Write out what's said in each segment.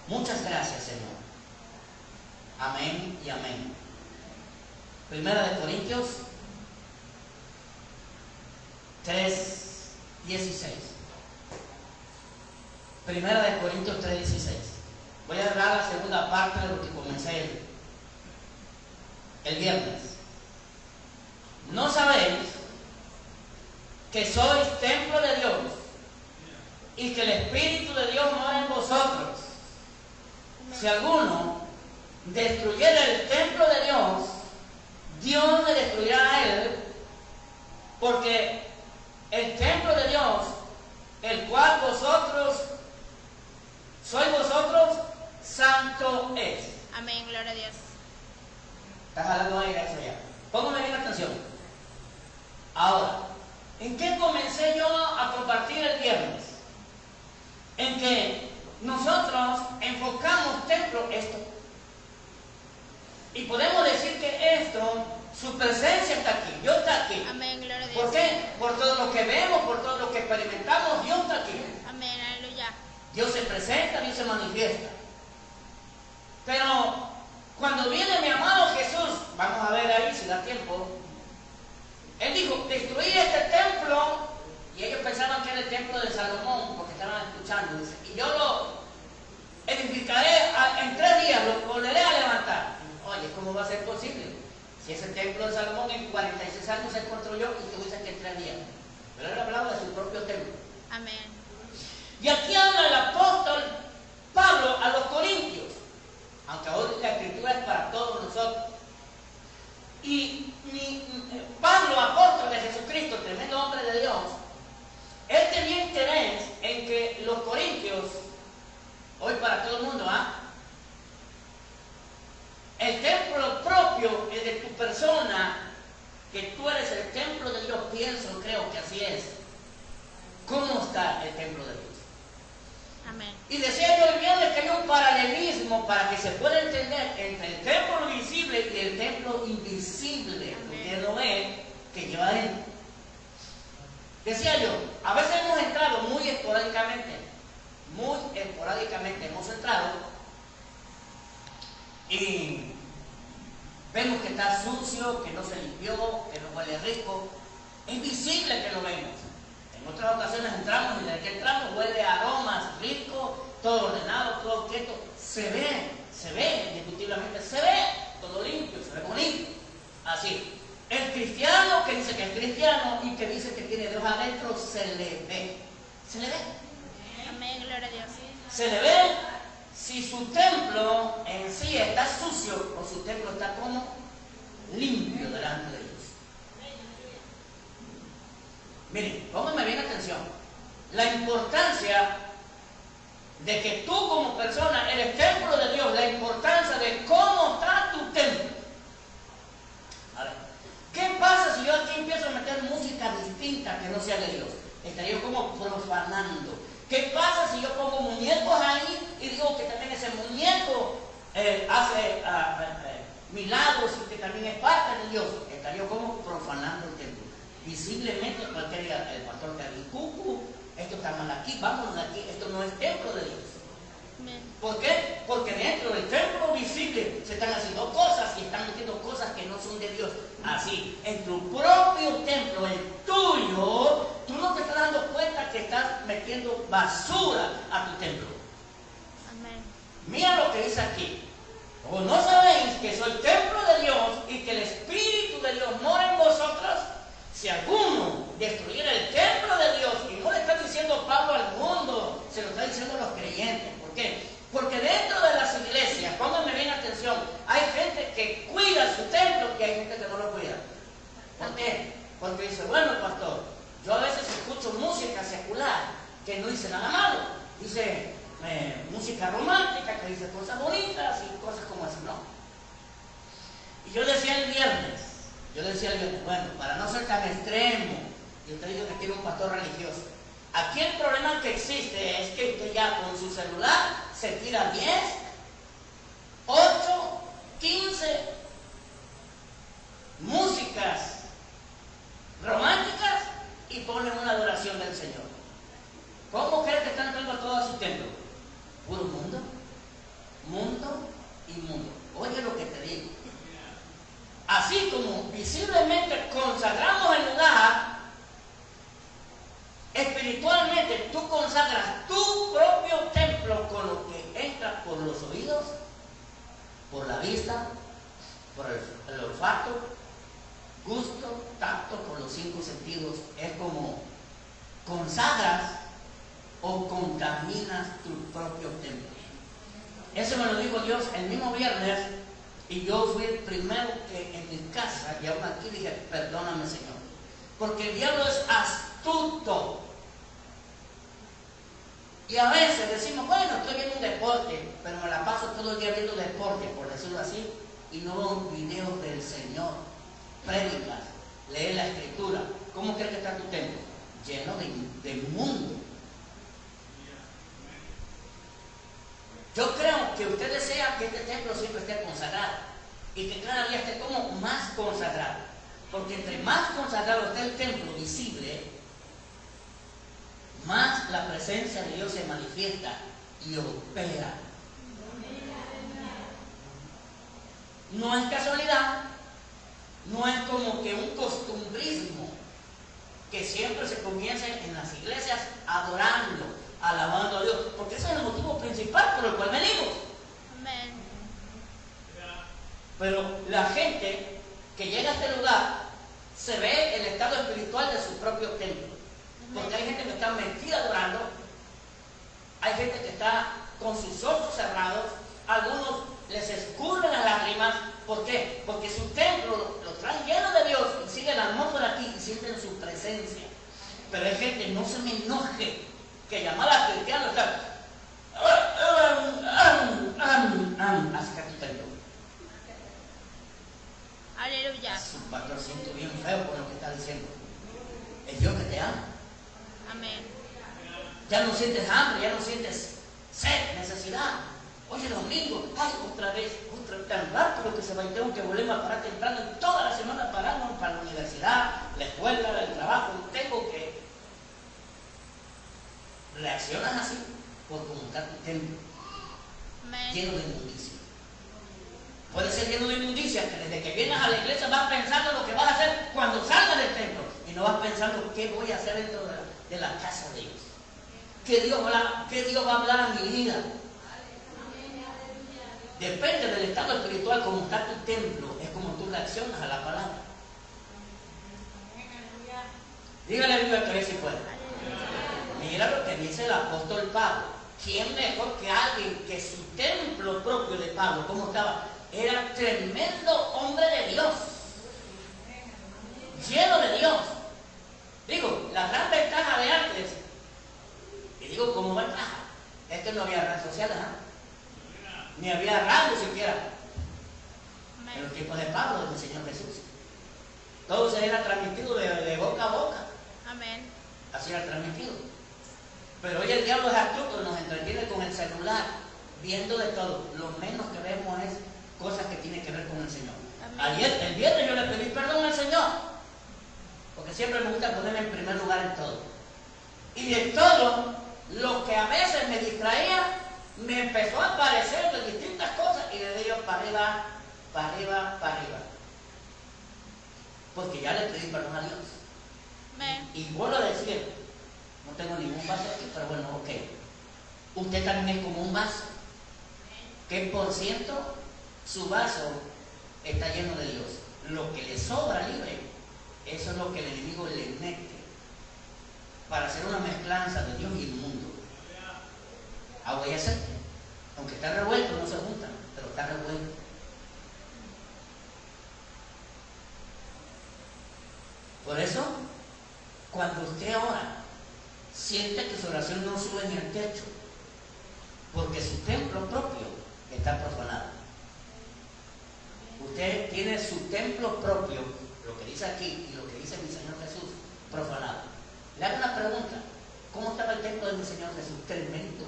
Muchas gracias, Señor. Amén y amén. Primera de Corintios 3:16. Primera de Corintios 3:16. Voy a dar la segunda parte de lo que comencé el viernes. ¿No sabéis que sois templo de Dios y que el Espíritu de Dios mora en vosotros? Si alguno destruyera el templo de Dios, Dios le destruirá a él, porque el templo de Dios, el cual vosotros sois vosotros, santo es. Amén, gloria a Dios. ¿Estás hablando ahí eso ya? Póngame bien atención. Ahora, ¿en qué comencé yo a compartir el viernes? En que nosotros enfocamos templo esto. Y podemos decir que esto, su presencia está aquí, Dios está aquí. Amén, gloria a Dios. ¿Por qué? Por todo lo que vemos, por todo lo que experimentamos, Dios está aquí. Amén, aleluya. Dios se presenta, Dios se manifiesta. Pero cuando viene mi amado Jesús, vamos a ver ahí si da tiempo, Él dijo, destruir este templo, y ellos pensaban que era el templo de Salomón, porque estaban escuchando, dice, y yo lo edificaré en 3 días, lo volveré a levantar. Oye, ¿cómo va a ser posible? Si ese templo de Salomón en 46 años se construyó y tú dices que en 3 días. Pero él hablaba de su propio templo. Amén. Y aquí habla el apóstol Pablo a los corintios, aunque ahora la escritura es para todos nosotros. Y Pablo, apóstol de Jesucristo, tremendo hombre de Dios, él tenía interés en que los corintios, hoy para todo el mundo, el templo propio, el de tu persona, que tú eres el templo de Dios, pienso, creo que así es. ¿Cómo está el templo de Dios? Amén. Y decía yo el viernes que hay un paralelismo para que se pueda entender entre el templo visible y el templo invisible, que usted lo ve, que lleva adentro. Decía yo, a veces hemos entrado muy esporádicamente hemos entrado y vemos que está sucio, que no se limpió, que no huele rico. Es visible que lo vemos. En otras ocasiones entramos y desde que entramos huele a aromas ricos, todo ordenado, todo quieto. Se ve, indiscutiblemente se ve, todo limpio, se ve bonito. Así. El cristiano que dice que es cristiano y que dice que tiene Dios adentro, se le ve. Se le ve. Amén, gloria a Dios. Se le ve si su templo en sí está sucio o su templo está como limpio delante de Dios. Miren, pónganme bien atención. La importancia de que tú como persona eres templo de Dios, la importancia de cómo está tu templo. A ver, ¿qué pasa si yo aquí empiezo a meter música distinta que no sea de Dios? Estaría yo como profanando. ¿Qué pasa si yo pongo muñecos ahí y digo que también ese muñeco hace milagros y que también es parte de Dios? Estaría yo como profanando el templo. Visiblemente cualquier día el pastor que dice, cucu, esto está mal aquí, vámonos de aquí, esto no es templo de Dios. Amén. ¿Por qué? Porque dentro del templo visible se están haciendo cosas y están metiendo cosas que no son de Dios. Así, en tu propio templo, el tuyo, tú no te estás dando cuenta que estás metiendo basura a tu templo. Amén. Mira lo que dice aquí. ¿O no sabéis que soy templo de Dios y que el Espíritu de Dios mora en vosotros? Si alguno destruyera el templo de Dios, y no le está diciendo Pablo al mundo, se lo está diciendo a los creyentes. ¿Por qué? Porque dentro de las iglesias, pónganme bien atención, hay gente que cuida su templo y hay gente que no lo cuida. ¿Por qué? Porque dice, bueno, pastor, yo a veces escucho música secular que no dice nada malo. Dice música romántica que dice cosas bonitas y cosas como así, ¿no? Y yo decía el viernes, bueno, para no ser tan extremo, y usted dice que quiere un pastor religioso. Aquí el problema que existe es que usted ya con su celular se tira 10, 8, 15 músicas románticas y pone una adoración del Señor. ¿Cómo cree que están entrando a todo su templo? ¿Puro mundo? por la vista, por el olfato, gusto, tacto, por los 5 sentidos. Es como consagras o contaminas tu propio templo. Eso me lo dijo Dios el mismo viernes, y yo fui el primero que en mi casa, y aún aquí dije, perdóname, Señor, porque el diablo es astuto. Y a veces decimos, bueno, estoy viendo un deporte, pero me la paso todo el día viendo deporte, por decirlo así, y no veo videos del Señor, prédicas, leer la Escritura. ¿Cómo crees que está tu templo? Lleno de mundo. Yo creo que usted desea que este templo siempre esté consagrado y que cada día esté como más consagrado, porque entre más consagrado esté el templo visible, más la presencia de Dios se manifiesta y opera. No es casualidad, no es como que un costumbrismo que siempre se comienza en las iglesias adorando, alabando a Dios, porque ese es el motivo principal por el cual venimos. Amén. Pero la gente que llega a este lugar se ve el estado espiritual de su propio templo, porque hay gente que está metida adorando, hay gente que está con sus ojos cerrados, algunos les escurren las lágrimas. ¿Por qué? Porque su templo lo traen lleno de Dios y sigue la atmósfera aquí y sienten su presencia. Pero hay gente, no se me enoje, que llamar a cristianos está así que tu templo. Aleluya. Es un pastor, siento bien feo por lo que está diciendo. Es Dios que te ama. Amén. Ya no sientes hambre, ya no sientes sed, necesidad. Oye, domingo, ay, otra vez, tan rápido que se va y tengo que volver a parar temprano. Y toda la semana paramos para la universidad, la escuela, el trabajo. Tengo que... Reaccionas así por comunicar tu templo Amén. lleno de inmundicia. Puede ser lleno de inmundicia que desde que vienes a la iglesia vas pensando lo que vas a hacer cuando salgas del templo y no vas pensando qué voy a hacer dentro de la casa de Dios. ¿Qué Dios va a hablar a mi vida? Depende del estado espiritual, como está tu templo, es como tú reaccionas a la palabra. Dígale a Dios que si puede. Mira lo que dice el apóstol Pablo. ¿Quién mejor que alguien que su templo propio de Pablo, cómo estaba? Era tremendo hombre de Dios, lleno de Dios. Digo, la gran ventaja de antes, y digo como ventaja, es que no había redes sociales, ni había radio siquiera. En los tiempos de Pablo, del Señor Jesús, todo se era transmitido de boca a boca. Amén. Así era transmitido. Pero hoy el diablo es astuto, nos entretiene con el celular, viendo de todo. Lo menos que vemos es cosas que tienen que ver con el Señor. Amén. El viernes yo le pedí perdón al Señor, porque siempre me gusta ponerme en primer lugar en todo. Y de todo lo que a veces me distraía, me empezó a aparecer de distintas cosas y le di yo para arriba, para arriba, para arriba. Porque ya le pedí perdón a Dios. Amén. Y vuelvo a decir, no tengo ningún vaso aquí, pero bueno, ok. Usted también es como un vaso. ¿Qué por ciento? Su vaso está lleno de Dios. Lo que le sobra libre, eso es lo que el enemigo le mete para hacer una mezclanza de Dios y el mundo. Agua y aceite. Aunque está revuelto, no se juntan, pero está revuelto. Por eso, cuando usted ora, siente que su oración no sube ni al techo, porque su templo propio está profanado. Usted tiene su templo propio, lo que dice aquí y lo que dice mi Señor Jesús, profanado. Le hago una pregunta: ¿cómo estaba el templo de mi Señor Jesús? Tremendo.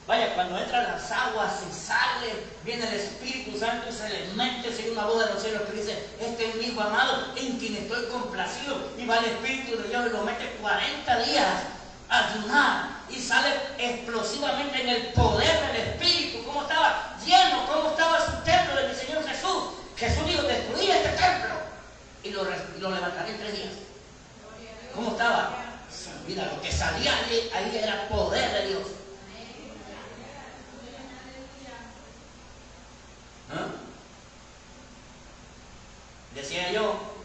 Vaya, cuando entran las aguas y sale, viene el Espíritu Santo y se le mete, sigue una voz de los cielos que dice: este es mi hijo amado en quien estoy complacido. Y va el Espíritu de Dios y lo mete 40 días a ayunar y sale explosivamente en el poder del Espíritu. ¿Cómo estaba lleno? ¿Cómo estaba su templo de mi Señor Jesús? Jesús dijo: destruí este templo y lo levantaré en 3 días. ¿Cómo estaba? Mira, lo que salía ahí era poder de Dios. ¿Ah?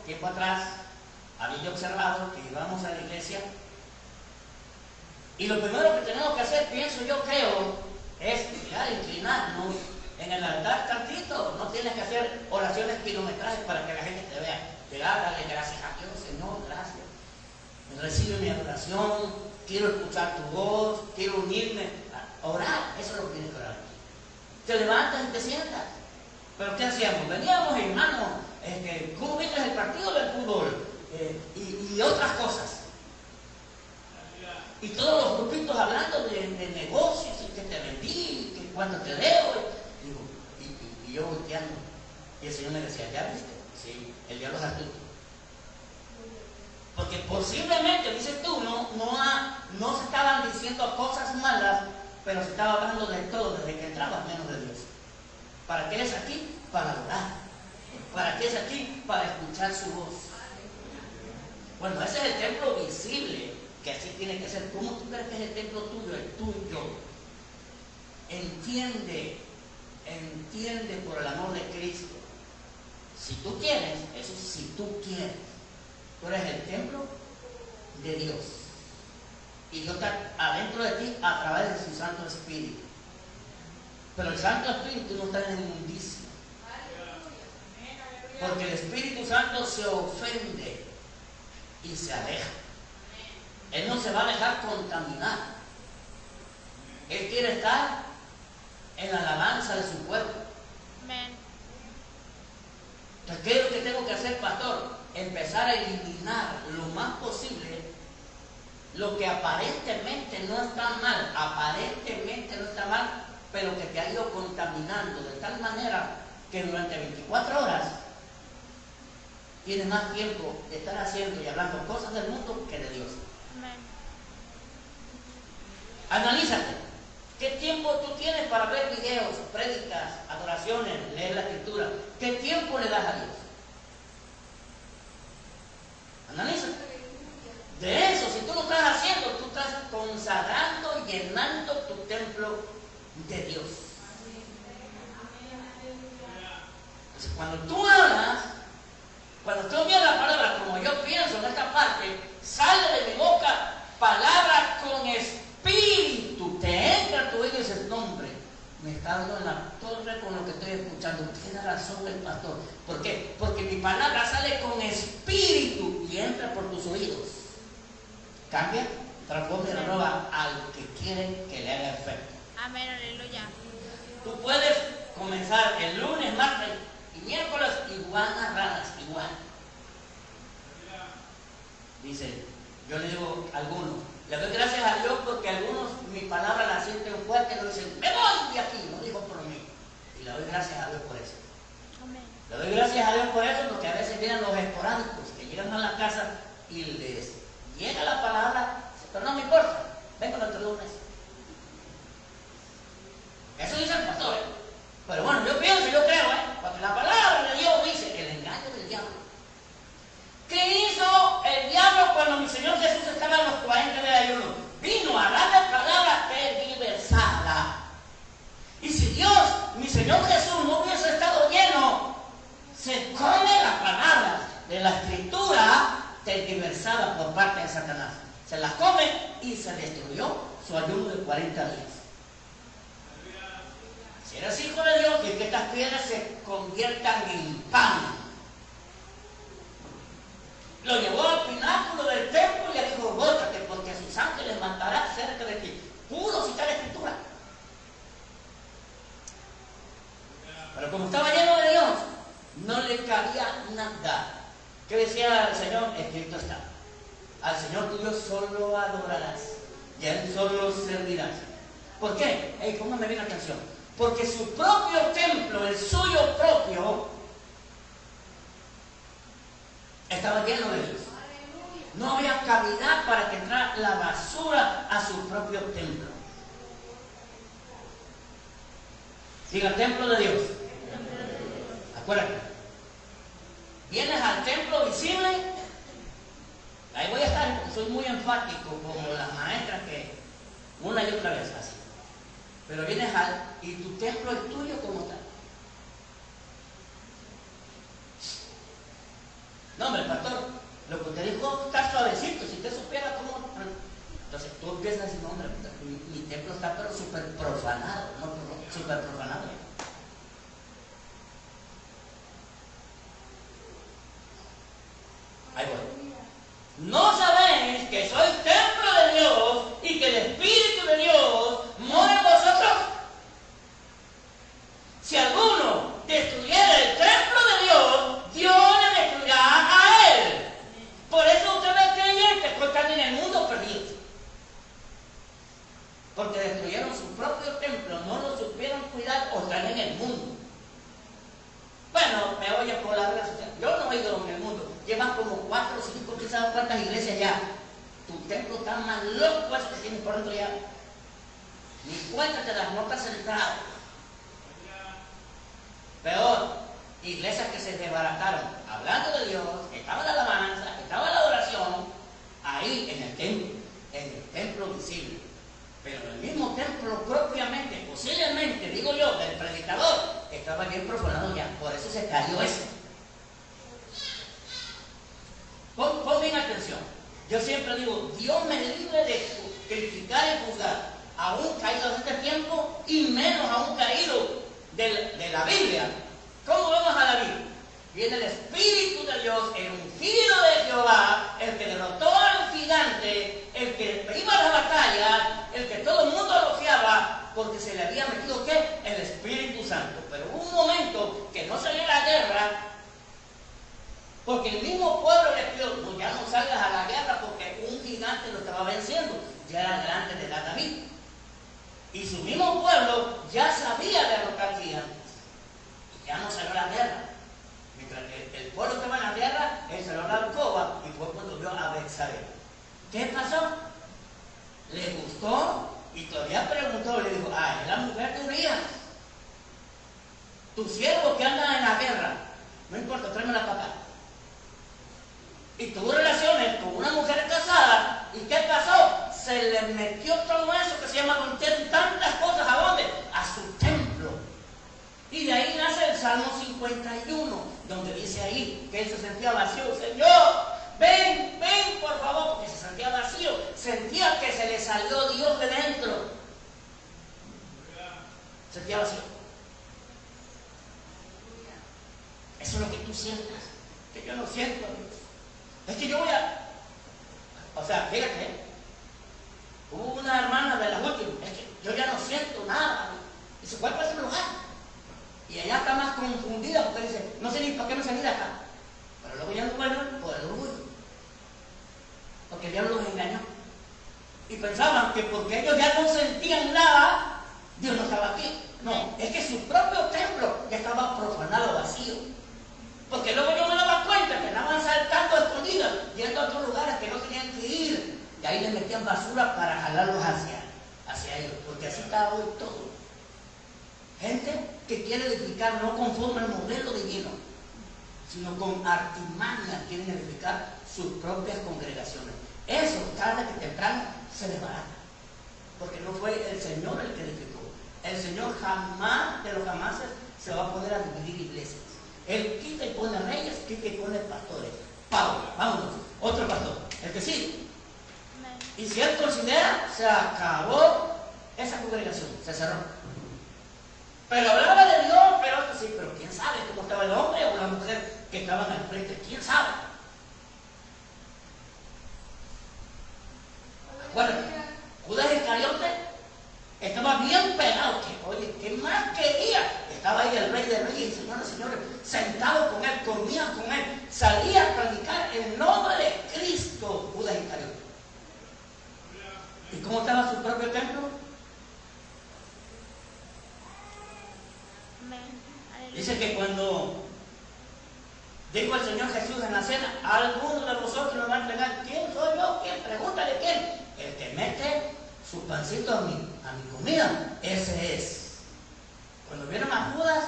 tiempo atrás, había yo observado que íbamos a la iglesia y lo primero que tenemos que hacer, pienso yo, creo, es llegar a inclinarnos en el altar tantito. No tienes que hacer oraciones kilometrajes para que la gente te vea. Llegar, darle gracias a Dios, Señor, gracias. Recibe mi adoración, quiero escuchar tu voz, quiero unirme a orar. Eso es lo que tienes que orar. Te levantas y te sientas. Pero ¿qué hacíamos? Veníamos, hermano, ¿cómo viste el partido del fútbol? Y otras cosas. Y todos los grupitos hablando de negocios, y que te vendí, que cuánto te debo. Y yo volteando. Y el Señor me decía, ¿ya viste? Sí, el diablo es astuto. Porque posiblemente, dices tú, no se estaban diciendo cosas malas, pero se estaba hablando de todo desde que entrabas menos de Dios. ¿Para qué eres aquí? Para adorar. ¿Para qué es aquí? Para escuchar su voz. Bueno, ese es el templo visible, que así tiene que ser. ¿Cómo tú crees que es el templo tuyo, el tuyo? Entiende por el amor de Cristo. Si tú quieres, eso es si tú quieres. Tú eres el templo de Dios. Y Dios está adentro de ti a través de su Santo Espíritu. Pero el Santo Espíritu no está en la inmundicia. Porque el Espíritu Santo se ofende y se aleja. Él no se va a dejar contaminar. Él quiere estar en la alabanza de su pueblo. Amén. Entonces, ¿qué es lo que tengo que hacer, pastor? Empezar a eliminar lo más posible lo que aparentemente no está mal, pero que te ha ido contaminando de tal manera que durante 24 horas tienes más tiempo de estar haciendo y hablando cosas del mundo que de Dios. Amén. Analízate. ¿Qué tiempo tú tienes para ver videos, prédicas, adoraciones, leer la escritura? ¿Qué tiempo le das a Dios? Analízate. De eso, si tú lo estás haciendo, tú estás consagrando y llenando tu templo de Dios. Entonces, cuando tú hablas, cuando tú envías la palabra, como yo pienso en esta parte, sale de mi boca palabra con espíritu. Te entra a tu oído y dices, no, hombre, me está dando en la torre con lo que estoy escuchando. Tiene razón el pastor. ¿Por qué? Porque mi palabra sale con espíritu y entra por tus oídos. Cambia, transforma y renueva al que quiere que le haga efecto. Amén, aleluya. Tú puedes comenzar el lunes, martes y miércoles iguanas raras, igual. Dice, yo le digo a algunos, le doy gracias a Dios porque algunos mi palabra la sienten fuerte y no dicen, me voy de aquí, no digo por mí. Y le doy gracias a Dios por eso. Amén. Le doy gracias a Dios por eso porque a veces vienen los esporádicos que llegan a la casa y les llega la palabra, pero no me importa, vengo dentro de un mes. Eso dice el pastor. Pero bueno, yo pienso, yo creo, porque la palabra de Dios dice el engaño del diablo. ¿Qué hizo el diablo cuando mi Señor Jesús estaba en los 40 días de ayuno? Vino a darle palabra tergiversada. Y si Dios, mi Señor Jesús, no hubiese estado lleno, se come la palabra de la Escritura tergiversada por parte de Satanás. Se la come y se destruyó su ayuno de 40 días. Si eres hijo de Dios, y que estas piedras se conviertan en pan. Lo llevó al pináculo del templo y le dijo, bótate, porque sus ángeles mandarán cerca de ti. Pudo citar la Escritura. Pero como estaba lleno de Dios, no le cabía nada. ¿Qué decía el Señor? Escrito está. Al Señor tuyo solo adorarás y a Él solo servirás. ¿Por qué? Póngame bien atención. Porque su propio templo, el suyo propio, estaba lleno de Dios. No había cavidad para que entrara la basura a su propio templo. Diga, templo de Dios. Acuérdate. Vienes al templo visible. Ahí voy a estar porque soy muy enfático como las maestras que una y otra vez así. Pero vienes y tu templo es tuyo como tal. No, hombre, pastor, lo que usted dijo está suavecito. Si usted supiera cómo. Entonces tú empiezas a decir, no, hombre, mi templo está pero súper profanado, no, súper profanado. Ahí voy. ¿No sabéis que sois templo de Dios y que el Espíritu de Dios mora en vosotros? Si alguno destruyera el templo de Dios, Dios le destruirá a él. Por eso usted ve creyentes que están en el mundo perdidos. Porque destruyeron su propio templo, no lo supieron cuidar o están en el mundo. Bueno, me oye por la red social. Yo no he ido en el mundo. Llevan como 4 o 5, quizás cuántas iglesias ya. Tu templo está más loco eso que tienes por dentro ya. Ni cuenta te das, no estás centrado. Peor, iglesias que se desbarataron, hablando de Dios, estaba la alabanza, estaba la adoración, ahí en el templo visible. Pero en el mismo templo propiamente, posiblemente, digo yo, del predicador, estaba bien profanado ya, por eso se cayó eso. Pon bien atención. Yo siempre digo, Dios me libre de criticar y juzgar a un caído de este tiempo y menos a un caído de la Biblia. ¿Cómo vamos a la Biblia? Viene el Espíritu de Dios, el ungido de Jehová, el que derrotó al gigante, el que iba a la batalla, el que todo el mundo elogiaba, porque se le había metido ¿qué? El Espíritu Santo. Pero hubo un momento que no salió a la guerra, porque el mismo pueblo le pidió, no, ya no salgas a la guerra porque un gigante lo estaba venciendo, ya era grande de edad David. Y su mismo pueblo ya sabía derrotar gigantes. Y ya no salió a la guerra. Mientras el pueblo estaba en la guerra, él salió a la alcoba y fue cuando vio a Betsabé. ¿Qué pasó? Le gustó y todavía preguntó, le dijo, es la mujer de Urías. Tu siervo que anda en la guerra, no importa, tráemela para acá. Y tuvo relaciones con una mujer casada. ¿Y qué pasó? Se le metió todo eso que se llama adulterio y tantas cosas. ¿A dónde? A su templo. Y de ahí nace el Salmo 51, donde dice ahí que él se sentía vacío. Señor, ven por favor, porque se sentía vacío. Sentía que se le salió Dios de dentro. Sentía vacío. Eso es lo que tú sientas, que yo no siento. Es que yo voy a... O sea, fíjate, hubo una hermana de las últimas, es que yo ya no siento nada. Dice, ¿cuál fue ese lugar? Y ella está más confundida porque dice, no sé ni por qué me salí de acá. Pero luego ya no vuelven por el orgullo. Porque el diablo los engañó. Y pensaban que porque ellos ya no sentían nada, Dios no estaba aquí. No, es que su propio templo ya estaba profanado, vacío. Porque luego yo me daba cuenta que andaban saltando escondidas, yendo a otros lugares que no tenían que ir. Y ahí les metían basura para jalarlos hacia ellos. Porque así está hoy todo. Gente que quiere edificar no conforme al modelo divino, sino con artimaña quieren edificar sus propias congregaciones. Eso, tarde que temprano, se desbarata. Porque no fue el Señor el que edificó. El Señor jamás de los jamases se va a poner a dividir iglesias. Él quita y pone reyes, quita y pone pastores. Pablo, vámonos, otro pastor, el que sigue. Y si él considera, se acabó esa congregación, se cerró. Pero hablaba de Dios, pero quién sabe cómo estaba el hombre o la mujer que estaban al frente, quién sabe. Bueno, Judas Iscariote estaba bien pegado, que oye, ¿qué más quería? Estaba ahí el rey de reyes y señores, sentado con él, comía con él, salía a predicar el nombre de Cristo, Judas Iscariote. ¿Y cómo estaba su propio templo? Dice que cuando dijo el Señor Jesús en la cena, alguno de vosotros me va a entregar. ¿Quién soy yo? ¿Quién? Pregúntale quién. El que mete su pancito a mi comida, ese es. Cuando vieron a Judas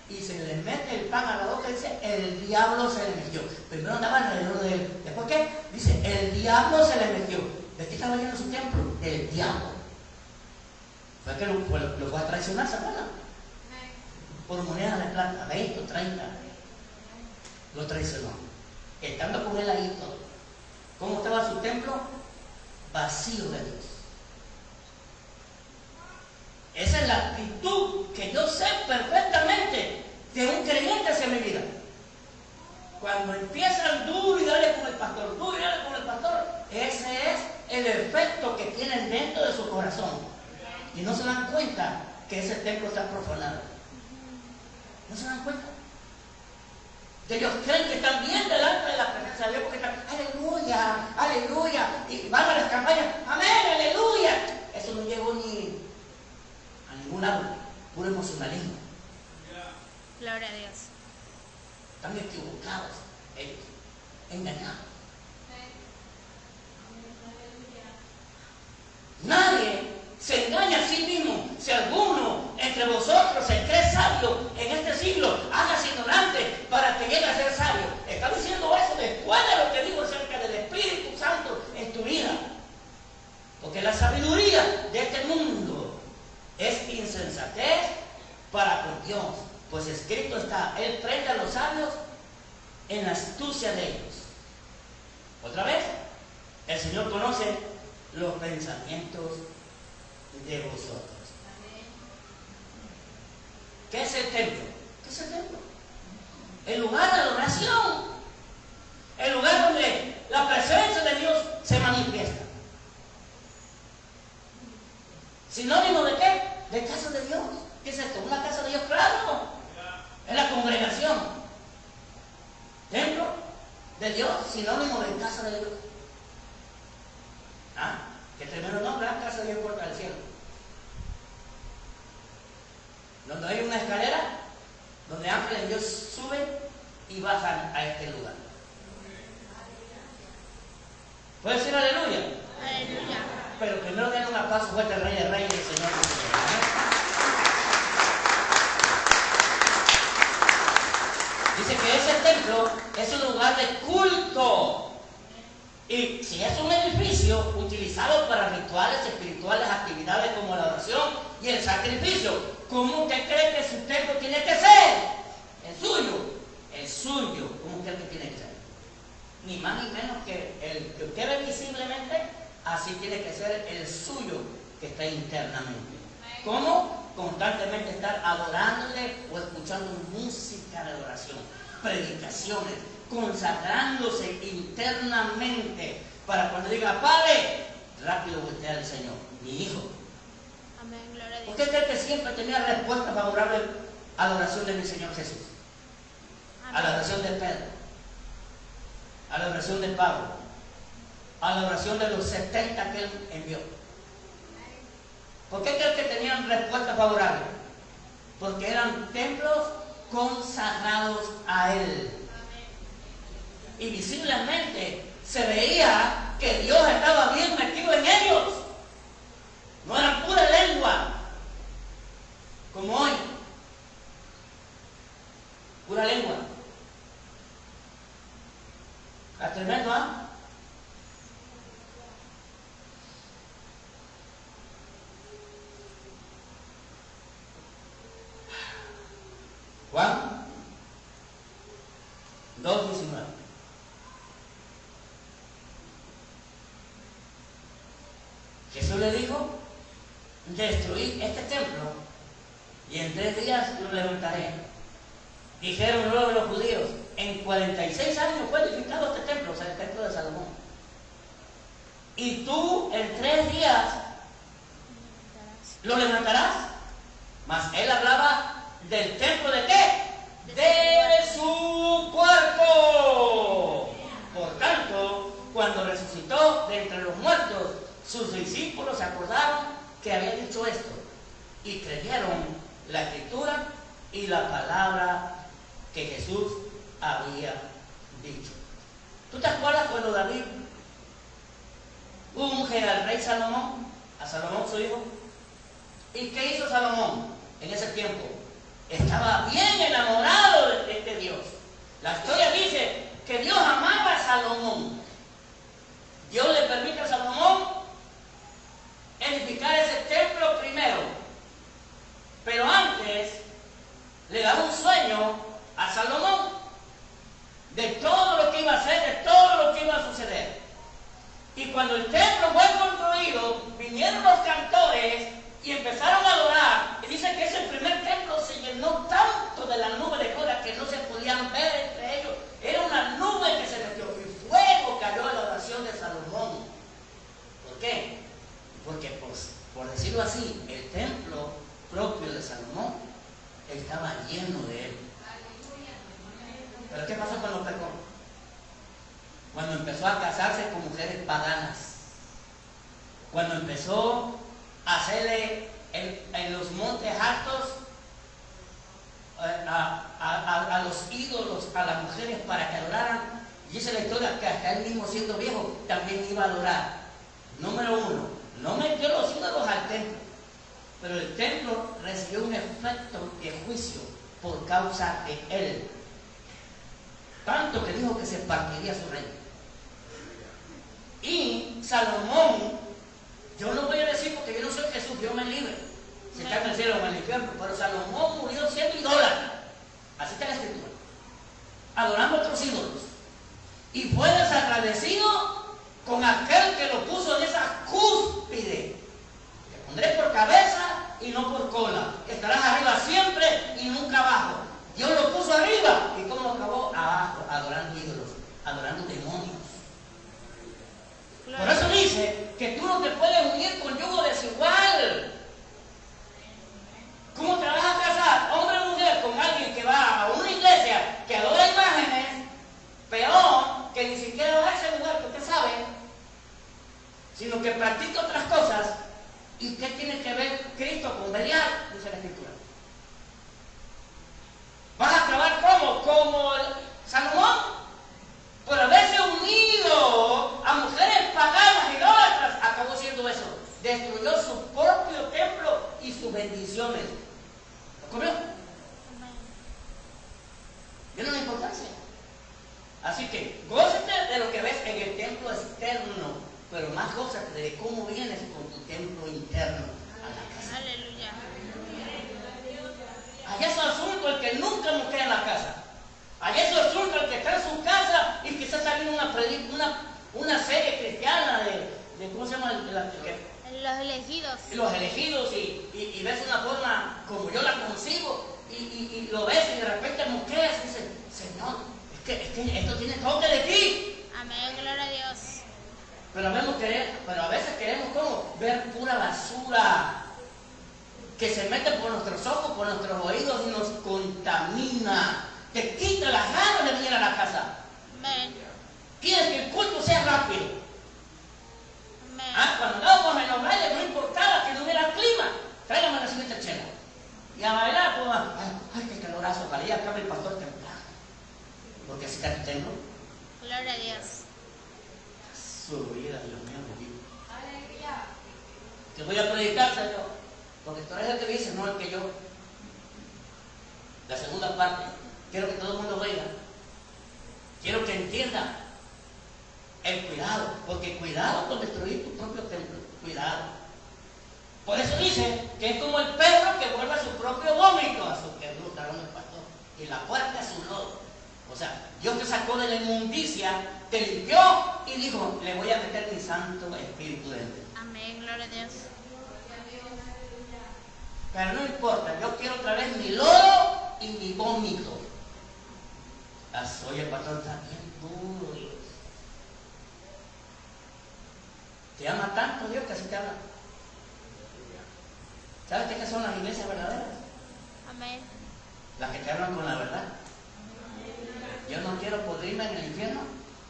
y se le mete el pan a la boca, dice, el diablo se le metió. Primero andaba alrededor de él. ¿Después qué? Dice, el diablo se le metió. ¿De qué estaba lleno su templo? Del diablo. Fue que lo fue a traicionar, ¿se acuerdan? Por monedas de plata, 20 o 30. Lo traicionó. estando con él ahí todo. ¿Cómo estaba su templo? Vacío de Dios. Esa es la actitud que yo sé perfectamente de un creyente hacia mi vida. Cuando empiezan duro y dale con el pastor, duro y dale con el pastor, ese es el efecto que tienen dentro de su corazón. Y no se dan cuenta que ese templo está profanado. No se dan cuenta. Ellos creen que están bien delante de la presencia de Dios porque están, aleluya, aleluya, y van a las campañas, amén, aleluya. Eso no llegó ni a ningún lado, puro emocionalismo. Gloria a Dios. Están equivocados ellos, engañados. Nadie se engaña a sí mismo. Si alguno entre vosotros se cree sabio en este siglo, hágase ignorante para que llegue a ser sabio. Está diciendo eso después de lo que digo acerca del Espíritu Santo en tu vida. Porque la sabiduría de este mundo es insensatez para con Dios. Pues escrito está, Él prende a los sabios en la astucia de ellos. Otra vez, el Señor conoce los pensamientos de vosotros. ¿Qué es el templo? ¿Qué es el templo? El lugar de adoración. El lugar donde la presencia de Dios se manifiesta. ¿Sinónimo de qué? De casa de Dios. ¿Qué es esto? ¿Una casa de Dios? Claro. Es la congregación. Templo de Dios, sinónimo de casa de Dios. Ah, que tremendo nombre, casa de Dios puerta del cielo. Donde hay una escalera, donde ángeles de Dios suben y bajan a este lugar. ¿Puede decir aleluya? Aleluya. Pero primero den un aplauso fuerte al Rey de Reyes y al Señor de Señores. Dice que ese templo es un lugar de culto. Y si es un edificio utilizado para rituales espirituales, actividades como la oración y el sacrificio, ¿cómo usted cree que su templo tiene que ser? El suyo. El suyo. ¿Cómo cree que tiene que ser? Ni más ni menos que el que usted ve visiblemente, así tiene que ser el suyo que está internamente. ¿Cómo? Constantemente estar adorándole o escuchando música de adoración, predicaciones, consagrándose internamente para cuando diga Padre, rápido voltea al Señor, mi hijo. Amén, gloria a Dios. ¿Usted cree que siempre tenía respuesta favorable a la oración de mi Señor Jesús? A la oración de Pedro, a la oración de Pablo, a la oración de los 70 que él envió. ¿Por qué cree que tenían respuesta favorable? Porque eran templos consagrados a Él. Y visiblemente se veía que Dios estaba bien metido en ellos. No eran pura lengua, como hoy. Pura lengua. ¿Está tremendo, ah? Juan 2:19. Jesús le dijo, destruid este templo y en 3 días lo levantaré. Dijeron luego los judíos, en 46 años fue edificado este templo, o sea, el templo de Salomón. Y tú en 3 días lo levantarás. Mas él hablaba del templo de qué? De su cuerpo. Por tanto, cuando resucitó de entre los muertos, sus discípulos se acordaron que había dicho esto y creyeron la escritura y la palabra que Jesús había dicho. ¿Tú te acuerdas cuando David unge al rey Salomón, a Salomón su hijo? ¿Y qué hizo Salomón en ese tiempo? Estaba bien enamorado de Dios. La historia dice que Dios amaba a Salomón. Dios le permite a Salomón edificar ese templo primero. Pero antes le da un sueño a Salomón de todo lo que iba a hacer Y cuando el templo fue construido, vinieron los cantores y empezaron a adorar. Y dice que ese primer templo se llenó tanto de la nube de gloria que no se podían ver entre ellos. Era una nube que se metió y fuego cayó en la oración de Salomón. ¿Por qué? Porque, por decirlo así, el templo propio de Salomón estaba lleno de él. ¿Pero qué pasó cuando pecó? Cuando empezó a casarse con mujeres paganas. Cuando empezó a hacerle en los montes altos a los ídolos, a las mujeres para que adoraran. Y dice la historia que hasta él mismo, siendo viejo, también iba a adorar. Número uno, no metió los ídolos al templo, pero el templo recibió un efecto de juicio por causa de él. Tanto que dijo que se partiría su reino. Y Salomón, yo no voy a decir porque yo no soy Jesús, Dios me libre, si está en el cielo o en el infierno, pero Salomón murió siendo idólatra. Así está la escritura, adorando a otros ídolos, y fue desagradecido con aquel que lo puso en esa cúspide. Te pondré por cabeza y no por cola, estarás arriba siempre y nunca abajo. Dios lo puso arriba, y ¿cómo acabó? Abajo, adorando ídolos, adorando demonios. Por eso dice que tú no te puedes unir con yugo desigual. ¿Cómo te vas a casar, hombre o mujer, con alguien que va a una iglesia que adora imágenes, peor que ni siquiera va a ese lugar que usted sabe, sino que practica otras cosas? ¿Y qué tiene que ver Cristo con Belial? Dice la escritura. ¿Vas a acabar como Salomón? Por haberse unido a mujeres paganas, idólatras, acabó siendo eso. Destruyó su propio templo y sus bendiciones. ¿Lo comió? ¿Vieron la importancia? Así que gózate de lo que ves en el templo externo, pero más gózate de cómo vienes con tu templo interno a la casa. Aleluya. Allá es asunto el que nunca nos queda en la casa. Allá es asunto el que está en su casa y quizás saliendo una serie cristiana de ¿cómo se llama? Los elegidos. Los elegidos, y ves una forma como yo la concibo, y lo ves y de repente mosqueas y dices, Señor, es que esto tiene toque de ti. Amén, gloria a Dios. Pero a veces queremos ¿cómo? Ver pura basura que se mete por nuestros ojos, por nuestros oídos y nos contamina. Te quita las ganas de venir a la casa. Amén. Quieres que el culto sea rápido. Amén. Cuando andábamos en los bailes no importaba que no hubiera clima. Tráigame la siguiente chela. Y a bailar, pues, ay, qué calorazo, ojalá ya acabe el pastor temprano. Porque así está tu templo. Gloria a Dios. Su vida, Dios mío, bendito. Te voy a predicar, Señor. Porque tú eres el que dice, no el que yo. La segunda parte, quiero que todo el mundo oiga. Quiero que entienda el cuidado, porque cuidado con destruir tu propio templo. Cuidado. Por eso dice que es como el perro que vuelve a su propio vómito, a su que gustaron el pastor, y la puerta a su lodo. O sea, Dios te sacó de la inmundicia, te limpió y dijo, le voy a meter mi Santo Espíritu dentro. Amén, gloria a Dios. Pero no importa, yo quiero otra vez mi lodo y mi vómito. Oye, el pastor está bien duro, Dios. Te ama tanto Dios que así te ama. ¿Sabes qué son las iglesias verdaderas? Amén. Las que te hablan con la verdad. Yo no quiero podrirme en el infierno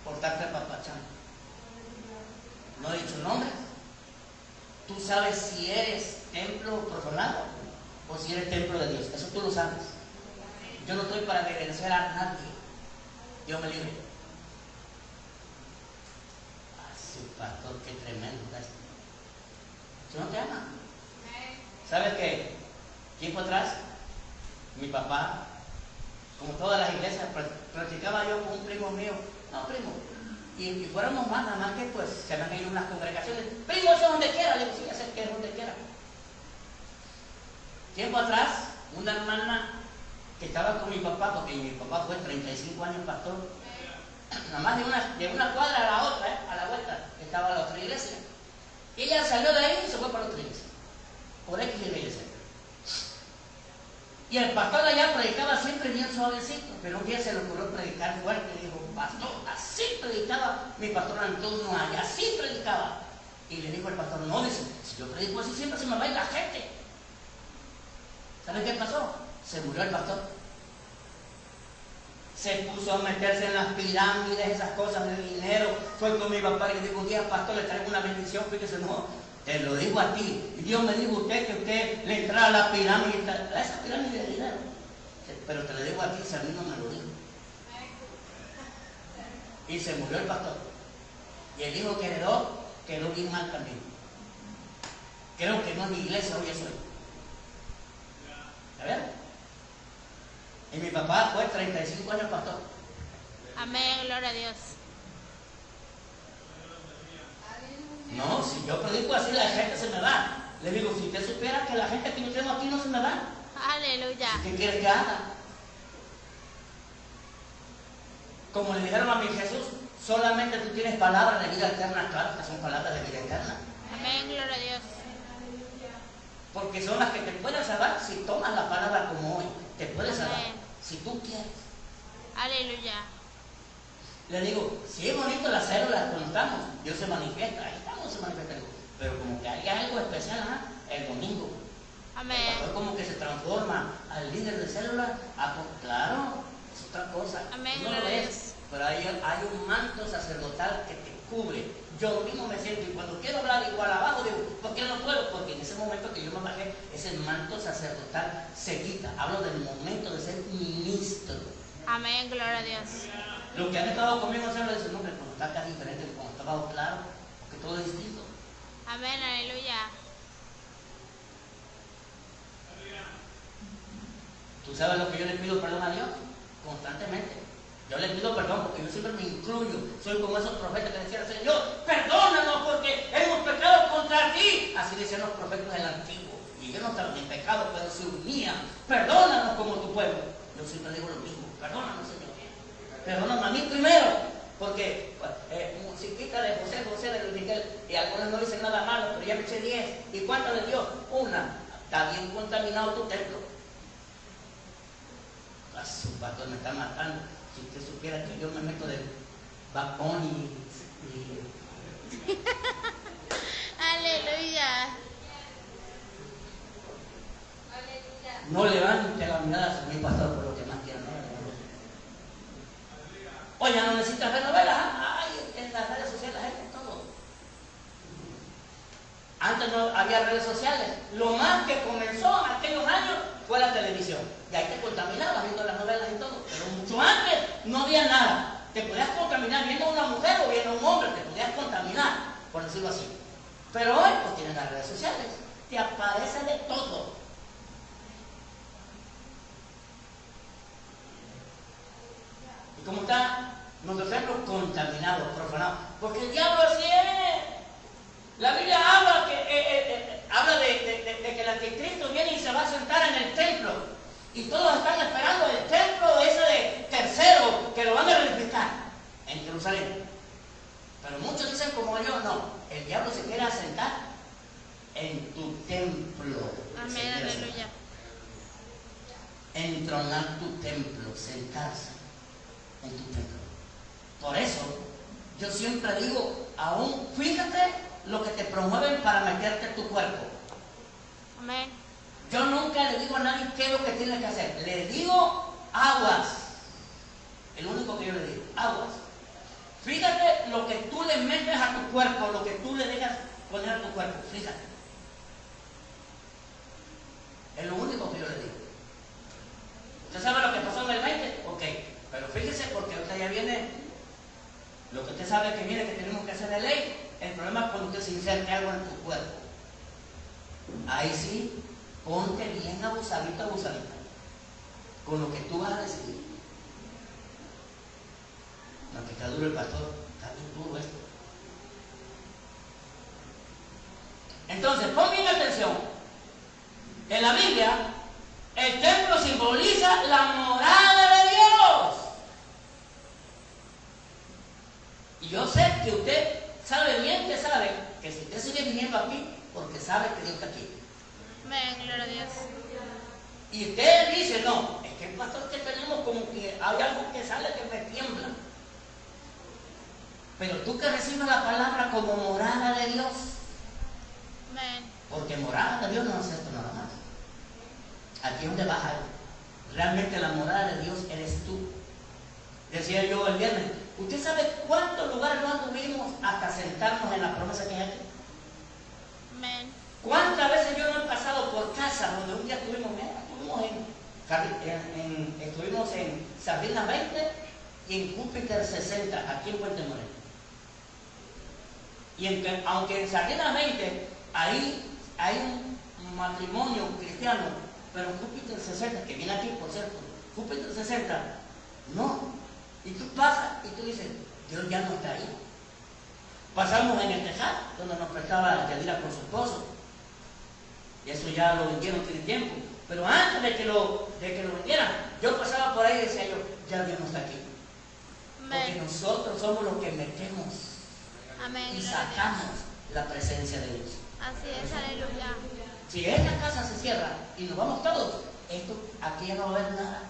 por estarte apapachando. No he dicho nombres. Tú sabes si eres templo profanado o si eres templo de Dios. Eso tú lo sabes. Yo no estoy para reverenciar a nadie. Dios me libre. Su pastor, qué tremendo está esto. ¿Tú no te amas? ¿Sabes qué? Tiempo atrás, mi papá, como todas las iglesias, practicaba yo con un primo mío. No, primo. Y fuéramos más, nada más que pues se me han ido unas congregaciones. Primo, eso es donde quiera. Le digo, sí, ya sé que es donde quiera. Tiempo atrás, una hermana que estaba con mi papá, porque mi papá fue 35 años pastor, nada más de una cuadra a la otra, a la vuelta, estaba la otra iglesia. Y ella salió de ahí y se fue para la otra iglesia, por X iglesia. Y el pastor allá predicaba siempre bien suavecito, pero un día se le ocurrió predicar fuerte y dijo, pastor, así predicaba mi pastor Antonio allá, así predicaba. Y le dijo el pastor, no, dice, si yo predico así siempre se me va a ir la gente. ¿Sabe qué pasó? Se murió el pastor. Se puso a meterse en las pirámides, esas cosas de dinero. Fue con mi papá y le dijo, un día, pastor, le traigo una bendición. Fíjese, no, te lo digo a ti. Y Dios me dijo a usted que usted le entrara a la pirámide, a esa pirámide de dinero. Pero te lo digo a ti, si a mí no me lo dijo. Y se murió el pastor. Y el hijo que quedó bien mal también. Creo que no es mi iglesia, hoy soy. ¿A ver? Y mi papá fue 35 años pastor. Amén, gloria a Dios. No, si yo predico así la gente se me va. Le digo, si usted supiera que la gente que yo tengo aquí no se me va. Aleluya. ¿Qué quieres que haga? Como le dijeron a mi Jesús, solamente tú tienes palabras de vida eterna. Claro que son palabras de vida eterna. Amén, gloria a Dios. Porque son las que te pueden salvar si tomas la palabra como hoy. Te puedes salvar. Amén. Si tú quieres. Aleluya. Le digo, si es bonito la célula cuando estamos, Dios se manifiesta, ahí estamos, se manifiesta. Pero como que hay algo especial, el domingo. Amén. Es como que se transforma al líder de célula, claro, es otra cosa. Amén, No lo gloria a ves, Dios. pero hay un manto sacerdotal que te cubre. Yo mismo me siento, y cuando quiero hablar igual abajo, digo, ¿por qué no puedo? Porque en ese momento que yo me bajé, ese manto sacerdotal se quita. Hablo del momento de ser ministro. Amén, gloria a Dios. Los que han estado conmigo en célula dicen, no, que cuando está acá es diferente que cuando está abajo, claro, porque todo es distinto. Amén, aleluya. ¿Tú sabes lo que yo le pido perdón a Dios? Constantemente. Yo le pido perdón porque yo siempre me incluyo. Soy como esos profetas que decían, Señor, perdónanos porque hemos pecado contra ti. Así decían los profetas del Antiguo. Y ellos no estaban en pecado, pero se unían. Perdónanos como tu pueblo. Yo siempre digo lo mismo. Perdónanos, Señor. Perdónanos a mí primero. Porque musiquita de José de Luis Miguel, y algunos no dicen nada malo, pero ya me eché 10. ¿Y cuánto le dio? Una. Está bien contaminado tu templo. Su pastor me está matando. Si usted supiera que yo me meto de vapón y Aleluya. no levante la mirada sobre mi pastor por lo que más quieran. Oye, no necesitas ver novelas. Ay, en las redes sociales hay de todo. Antes no había redes sociales. Lo más que comenzó en aquellos años fue la televisión. Y ahí te contaminabas viendo las novelas y todo. Pero mucho antes no había nada. Te podías contaminar viendo a una mujer o viendo a un hombre. Te podías contaminar, por decirlo así. Pero hoy, pues tienes las redes sociales. Te aparece de todo. ¿Y cómo está nuestro templo? Contaminado, profanado. Porque el diablo así es. La Biblia habla de que el anticristo viene y se va a sentar en el templo. Y todos están esperando el templo ese de tercero, que lo van a reedificar en Jerusalén. Pero muchos dicen como yo, no, el diablo se quiere asentar en tu templo. Amén, aleluya. Entronar tu templo, sentarse en tu templo. Por eso, yo siempre digo, aún fíjate lo que te promueven para meterte en tu cuerpo. Amén. Yo nunca le digo a nadie qué es lo que tiene que hacer. Le digo aguas. El único que yo le digo, aguas. Fíjate lo que tú le metes a tu cuerpo, lo que tú le dejas poner a tu cuerpo. Fíjate. Es lo único que yo le digo. ¿Usted sabe lo que pasó en el 20? Ok. Pero fíjese porque ahorita ya viene lo que usted sabe que viene, que tenemos que hacer de ley. El problema es cuando usted se inserte algo en tu cuerpo. Ahí sí, ponte bien abusadita con lo que tú vas a decidir. No, que está duro el pastor, está bien duro esto. Entonces, pon bien atención. En la Biblia, el templo simboliza la morada de Dios. Y yo sé que usted sabe bien que sabe que si usted sigue viniendo aquí, porque sabe que Dios está aquí. Amén, gloria a Dios. Y usted dice, no, es que el pastor que tenemos como que hay algo que sale que me tiembla. Pero tú que recibes la palabra como morada de Dios, Amén. porque morada de Dios no es esto nada más. Aquí es donde baja. Realmente la morada de Dios eres tú. Decía yo el viernes, ¿usted sabe cuántos lugares no anduvimos hasta sentarnos en la promesa que hay aquí? Amén. ¿Cuántas veces yo no he pasado por casa donde un día estuvimos en Sardinas 20 y en Júpiter 60, aquí en Puente Moreno? Y aunque en Sardinas 20 ahí hay un matrimonio cristiano, pero en Júpiter 60, que viene aquí por cierto, Júpiter 60, no. Y tú pasas y tú dices, Dios ya no está ahí. Pasamos en el Tejado, donde nos prestaba Yadira con su esposo. Y eso ya lo vendieron tiene tiempo. Pero antes de que lo vendieran, yo pasaba por ahí y decía yo, ya Dios no está aquí. Porque Amén. nosotros somos los que metemos Amén, y gloria a Dios. sacamos la presencia de Dios. Así es, aleluya. Si esta casa se cierra y nos vamos todos, esto aquí ya no va a haber nada.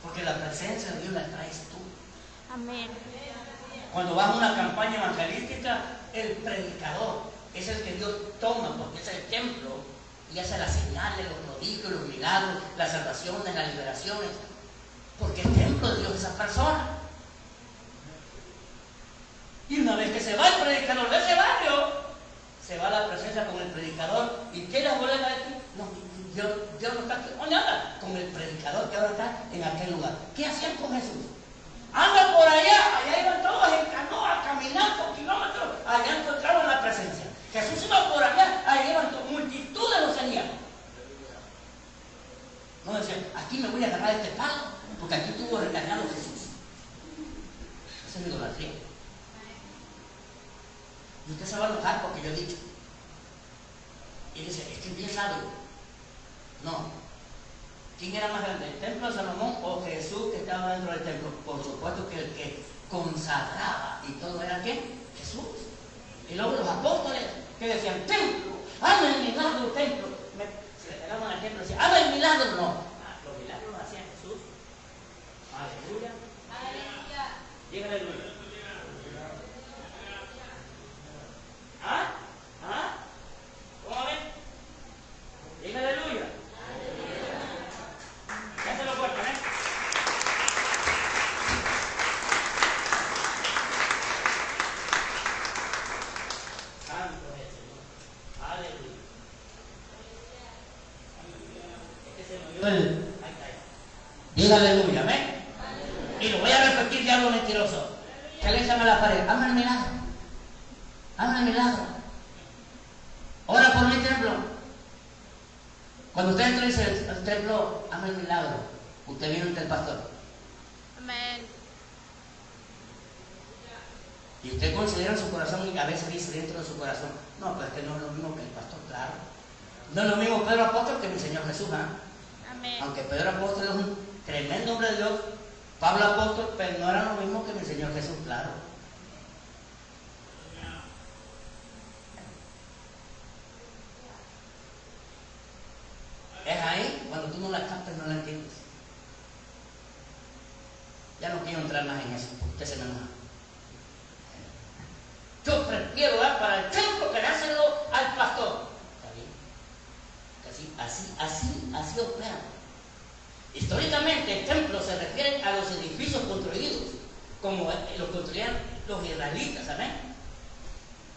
Porque la presencia de Dios la traes tú. Amén. Cuando vas a una campaña evangelística, el predicador es el que Dios toma, porque es el templo y hace las señales, los prodigios, los milagros, las salvaciones, las liberaciones. Porque el templo de Dios es esa persona. Y una vez que se va el predicador de ese barrio, se va la presencia con el predicador. ¿Y qué le vuelve a decir? No, Dios no está aquí. ¿Dónde anda? Con el predicador que ahora está en aquel lugar. ¿Qué hacían con Jesús? Anda por allá iban todos en canoa, caminando kilómetros, allá encontraron la presencia. Jesús iba por allá iban multitudes los seguían. No decían, aquí me voy a agarrar este palo, porque aquí estuvo recargado Jesús. Esa es idolatría. Y usted se va a enojar porque yo he dicho. Y dice, es que es bien sabio. No. ¿Quién era más grande, el templo de Salomón o Jesús que estaba dentro del templo? Por supuesto que el que consagraba y todo era ¿quién? Jesús. Y luego los apóstoles que decían, templo, hazme el milagro, templo. Se le pegaban al templo y decían, hazme el milagro. No, los milagros los hacía Jesús. Aleluya. Aleluya. Dígale aleluya. ¿Ah? ¿Ah? ¿Cómo ven? Dígale aleluya. Ya se lo cuento, ¿eh? Santo es el Señor. Aleluya. Es que se me oyó el... Ahí está. Diga aleluya, ¿ven? Y lo voy a repetir, diablo mentiroso. ¿Qué le llama a la pared? Hazme el milagro. Hazme el milagro. Ora por mi templo. Cuando usted entra y dice al templo, hazme el milagro, usted viene ante el pastor. Amén. Y usted considera en su corazón y a veces dice dentro de su corazón, no, pero es que no es lo mismo que el pastor, claro. No es lo mismo Pedro Apóstol que mi Señor Jesús, ¿eh? Amén. Aunque Pedro Apóstol es un tremendo hombre de Dios, Pablo Apóstol, pero no era lo mismo que mi Señor Jesús, claro. Es ahí cuando tú no la captas, no la entiendes. Ya no quiero entrar más en eso, porque usted se me enoja. Yo prefiero dar para el templo que dárselo al pastor. Está bien. Así opera. Históricamente, el templo se refiere a los edificios construidos, como los construían los israelitas, ¿saben?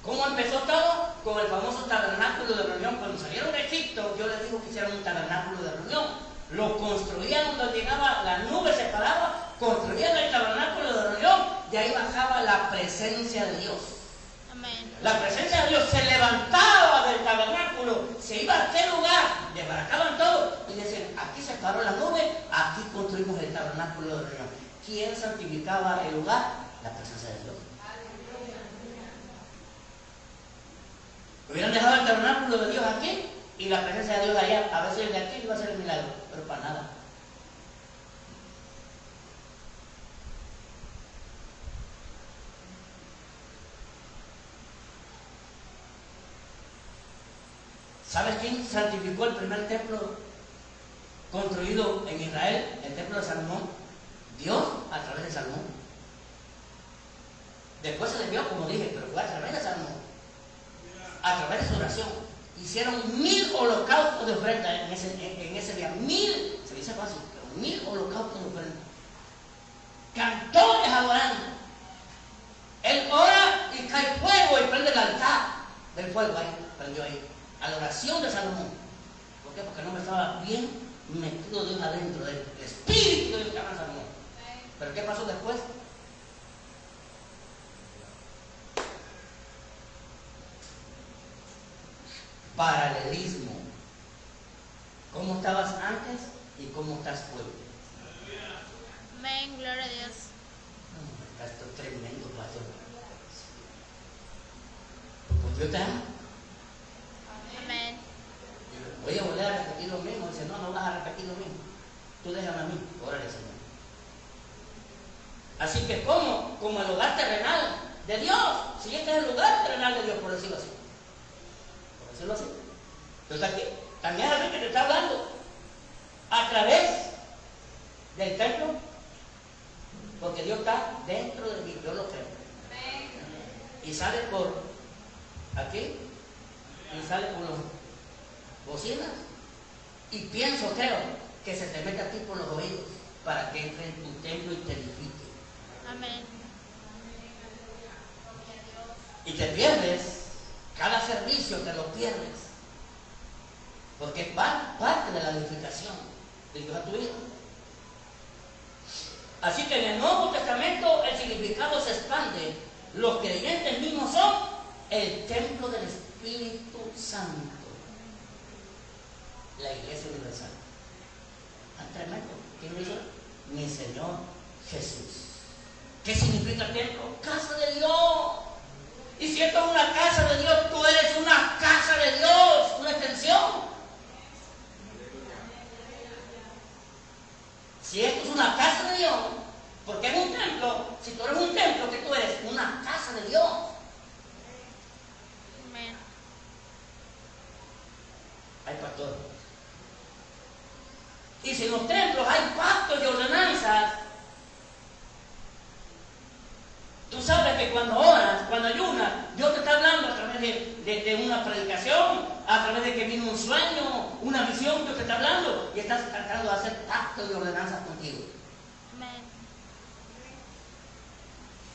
¿Cómo empezó todo? Con el famoso tabernáculo de reunión. Cuando salieron de Egipto, yo les digo que hicieron un tabernáculo de reunión. Lo construían cuando llegaba, la nube se paraba, construían el tabernáculo de reunión y ahí bajaba la presencia de Dios. Amén. La presencia de Dios se levantaba del tabernáculo, se iba a aquel lugar, desbarataban todo y decían, aquí se paró la nube, aquí construimos el tabernáculo de reunión. ¿Quién santificaba el lugar? La presencia de Dios. Hubieran dejado el tabernáculo de Dios aquí y la presencia de Dios allá. A veces el de aquí iba a ser el milagro, pero para nada. ¿Sabes quién santificó el primer templo construido en Israel? El templo de Salomón. Dios a través de Salomón. Después se le vio, como dije, pero fue a través de Salomón. A través de su oración. Hicieron 1000 holocaustos de ofrenda en ese día. 1000, se dice fácil, pero 1000 holocaustos de ofrenda. Cantores adorando. Él ora y cae fuego y prende el altar del fuego ahí, prendió ahí. A la oración de Salomón. ¿Por qué? Porque no me estaba bien metido Dios adentro del espíritu de Dios que habla en Salomón. Pero ¿qué pasó después? Paralelismo. ¿Cómo estabas antes y cómo estás hoy? Amén, gloria a Dios. Esto es tremendo, pastor. Pues Dios te ama. Amén. Voy a volver a repetir lo mismo. Dice, no vas a repetir lo mismo. Tú déjame a mí. Órale, Señor. Así que como el hogar terrenal de Dios. Si este es el lugar terrenal de Dios, por decirlo así. Por decirlo así. Entonces aquí, también es que te está hablando. A través del templo. Porque Dios está dentro de mí. Yo lo creo. Y sale por aquí. Y sale por los bocinas. Y creo, que se te mete a ti por los oídos. Para que entre en tu templo y te edifique. Amén. Y te pierdes, cada servicio te lo pierdes, porque es parte de la edificación de Dios a tu vida. Así que en el Nuevo Testamento el significado se expande. Los creyentes mismos son el templo del Espíritu Santo, la Iglesia Universal. ¿Tan tremendo? ¿Quién lo hizo? Mi Señor Jesús. ¿Qué significa el templo? Casa de Dios. Y si esto es una casa de Dios, tú eres una casa de Dios, una extensión. Si esto es una casa de Dios, porque es un templo, si tú eres un templo, que tú eres una casa de Dios. Amén. Ay, pastor. Y si en los templos hay pactos y ordenanzas, tú sabes que cuando oras, cuando ayunas, Dios te está hablando a través de una predicación, a través de que viene un sueño, una visión, Dios te está hablando y estás tratando de hacer pactos y ordenanzas contigo. Amén.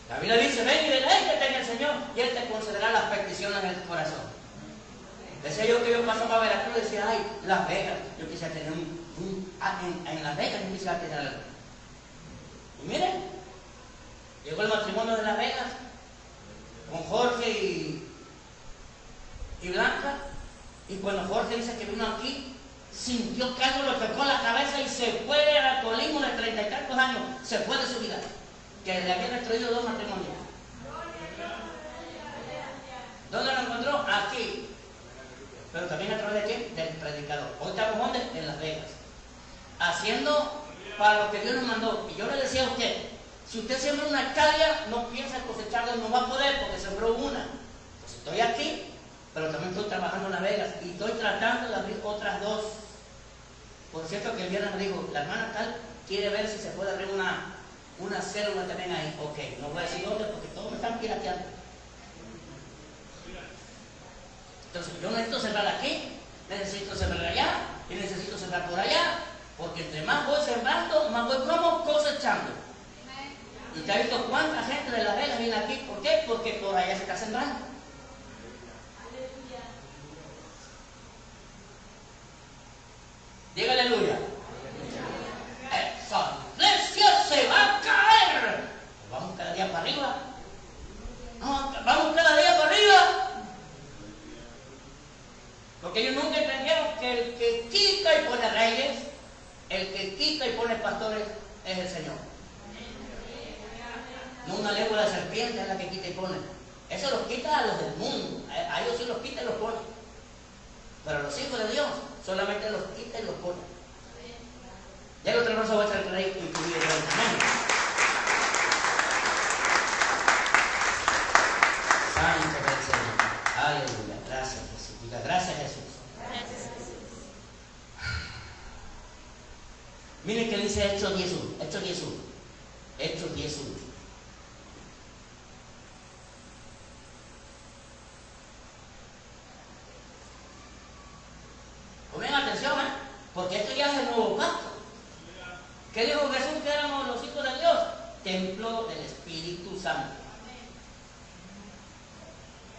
La Biblia dice, ven y deleítate en el Señor y Él te concederá las peticiones del corazón. Decía yo que yo pasaba a Veracruz y decía, ay, Las Vegas, yo quisiera tener en Las Vegas yo quisiera tener algo. Y miren, llegó el matrimonio de Las Vegas con Jorge y Blanca. Y cuando Jorge dice que vino aquí, sintió que algo lo tocó la cabeza y se fue al alcoholismo de 30 y tantos años. Se fue de su vida. Que le habían destruido 2 matrimonios. ¿Dónde lo encontró? Aquí. Pero también a través de quién? Del predicador. Hoy estamos ¿dónde? En Las Vegas. Haciendo para lo que Dios nos mandó. Y yo le decía a usted, si usted siembra una hectárea, no piensa en cosecharla, no va a poder porque sembró una. Pues estoy aquí, pero también estoy trabajando en Las Vegas y estoy tratando de abrir otras 2. Por cierto, que el viernes me dijo, la hermana tal quiere ver si se puede abrir una célula también ahí. Ok, no voy a decir dónde porque todos me están pirateando. Entonces yo necesito sembrar aquí, necesito sembrar allá y necesito sembrar por allá, porque entre más voy sembrando, más voy como cosechando. ¿Y te has visto cuánta gente de Las Vegas viene aquí? ¿Por qué? Porque por allá se está sembrando. Diga aleluya. Esa iglesia se va a caer. Vamos cada día para arriba. Vamos cada día para arriba. Porque ellos nunca entendieron que el que quita y pone reyes, el que quita y pone pastores es el Señor. No una lengua de serpiente es la que quita y pone. Eso los quita a los del mundo. A ellos sí los quita y los pone. Pero a los hijos de Dios solamente los quita y los pone. Ya el otro verso va a ser el rey incluido. Amén. Santo es el Señor. Aleluya. Gracias Jesús. Diga, gracias Jesús. Miren que dice Hechos 10:1. Hechos 10:1. Hechos 10:1. Pongan atención, porque esto ya es el nuevo pacto. ¿Qué dijo Jesús que éramos los hijos de Dios? Templo del Espíritu Santo.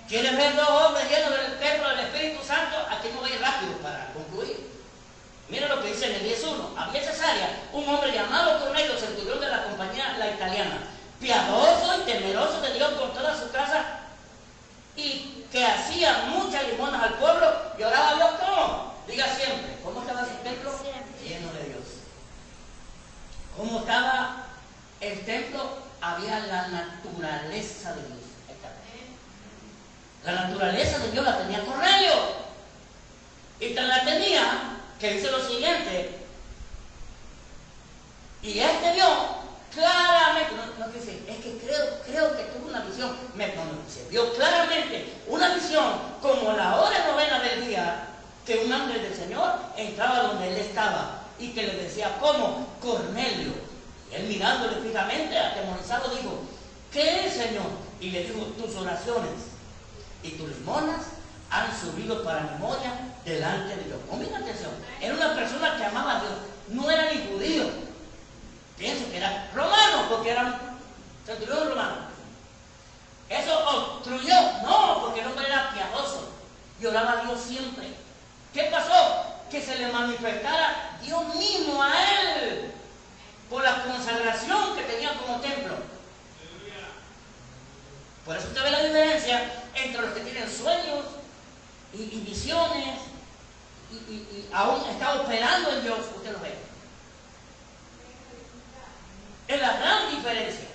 ¿Quieres ver dos hombres llenos del templo del Espíritu Santo? Aquí no voy a ir rápido para concluir. Mira lo que dice en el 10:1. Había en Cesarea un hombre llamado Cornelio, centurión de la compañía la italiana, piadoso y temeroso de Dios con toda su casa, y que hacía muchas limonas al pueblo y oraba a Dios como. Diga siempre, ¿cómo estaba su templo? Lleno de Dios. ¿Cómo estaba el templo? Había la naturaleza de Dios. Ahí está. La naturaleza de Dios la tenía Cornelio. Y tan la tenía que dice lo siguiente. Y este vio claramente, no que decir, es que creo que tuvo una visión. Se vio claramente una visión como la hora novena del día, que un ángel del Señor entraba donde él estaba y que le decía, ¿cómo? Cornelio. Y él mirándole fijamente, atemorizado, dijo, ¿qué es, Señor? Y le dijo, tus oraciones y tus limonas han subido para memoria delante de Dios. Pongan atención, era una persona que amaba a Dios, no era ni judío. Pienso que era romano, porque era centurión romano. ¿Eso obstruyó? No, porque el hombre era piadoso y oraba a Dios siempre. ¿Qué pasó? Que se le manifestara Dios mismo a él por la consagración que tenía como templo. Por eso usted ve la diferencia entre los que tienen sueños y visiones y aún está operando en Dios. Usted lo ve. Es la gran diferencia.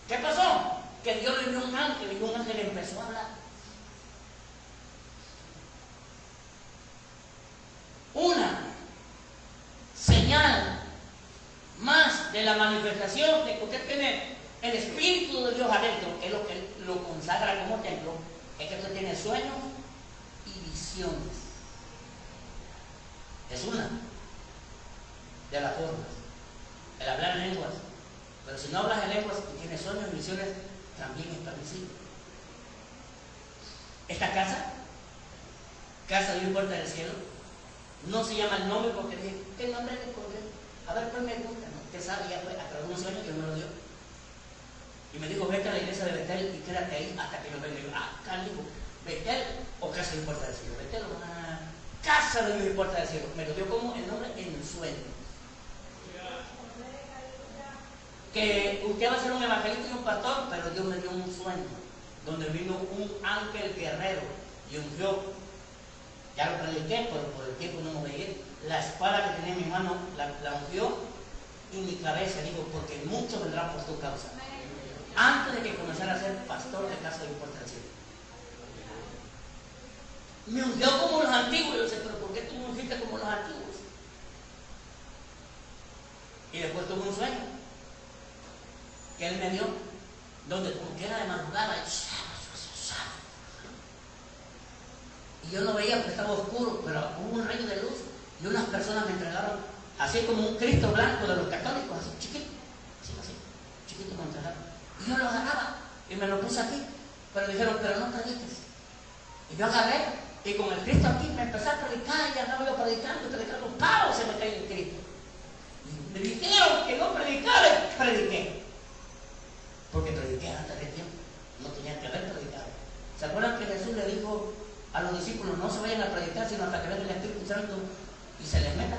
¿Qué pasó? Que Dios le dio un ángel y un ángel empezó a hablar. Una señal más de la manifestación de que usted tiene el Espíritu de Dios adentro, que es lo que lo consagra como templo, es que usted tiene sueños y visiones. Es una de las formas, el hablar en lenguas. Pero si no hablas en lenguas y tienes sueños y visiones, también es permisible. Esta casa de puerta del cielo, no se llama el nombre porque dije, ¿qué nombre le pondré? A ver, pues me gusta, ¿no? Usted sabe, ya fue hasta algunos años que me lo dio. Y me dijo, vete a la iglesia de Betel y quédate ahí hasta que yo venga. Y yo, canijo, Betel o casa de puerta del cielo. Betel o casa de puerta del cielo. Me lo dio como el nombre en el sueño. Que usted va a ser un evangelista y un pastor, pero Dios me dio un sueño donde vino un ángel guerrero y ungió. Ya lo prediqué, pero por el tiempo no me voy a ir. La espada que tenía en mi mano la ungió y mi cabeza, digo, porque mucho vendrá por tu causa. Antes de que comenzara a ser pastor de casa de puerta del cielo. Me ungió como los antiguos. Y yo sé, pero ¿por qué tú me ungiste como los antiguos? Y después tuve un sueño que él me dio, donde como que era de madrugada, y yo no veía porque estaba oscuro, pero hubo un rayo de luz y unas personas me entregaron, así como un Cristo blanco de los católicos, así chiquito, así, chiquito me entregaron. Y yo lo agarraba y me lo puse aquí, pero dijeron, pero no prediques. Y yo agarré y con el Cristo aquí me empecé a predicar y andaba yo predicando, ¡pau! Se me cayó el Cristo. Y me dijeron que no predicara y prediqué. Porque prediqué antes de tiempo, no tenía que haber predicado. ¿Se acuerdan que Jesús le dijo a los discípulos, no se vayan a predicar sino hasta que venga el Espíritu Santo y se les meta?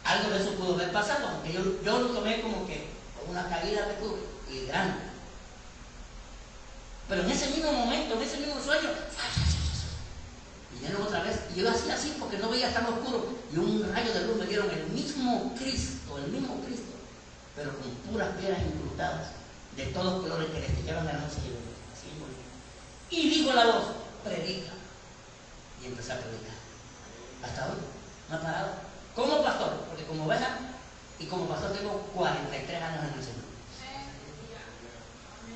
Algo de eso pudo haber pasado, aunque yo lo tomé como que una caída que tuve y grande. Pero en ese mismo momento, en ese mismo sueño, vinieron otra vez y yo hacía así porque no veía tan oscuro y un rayo de luz me dieron el mismo Cristo, pero con puras piedras incrustadas de todos colores que les llevan la noche así muy bien. Y dijo la voz, predica. Y empecé a predicar. Hasta hoy, no he parado. Como pastor, porque como ven, y como pastor tengo 43 años en el Señor.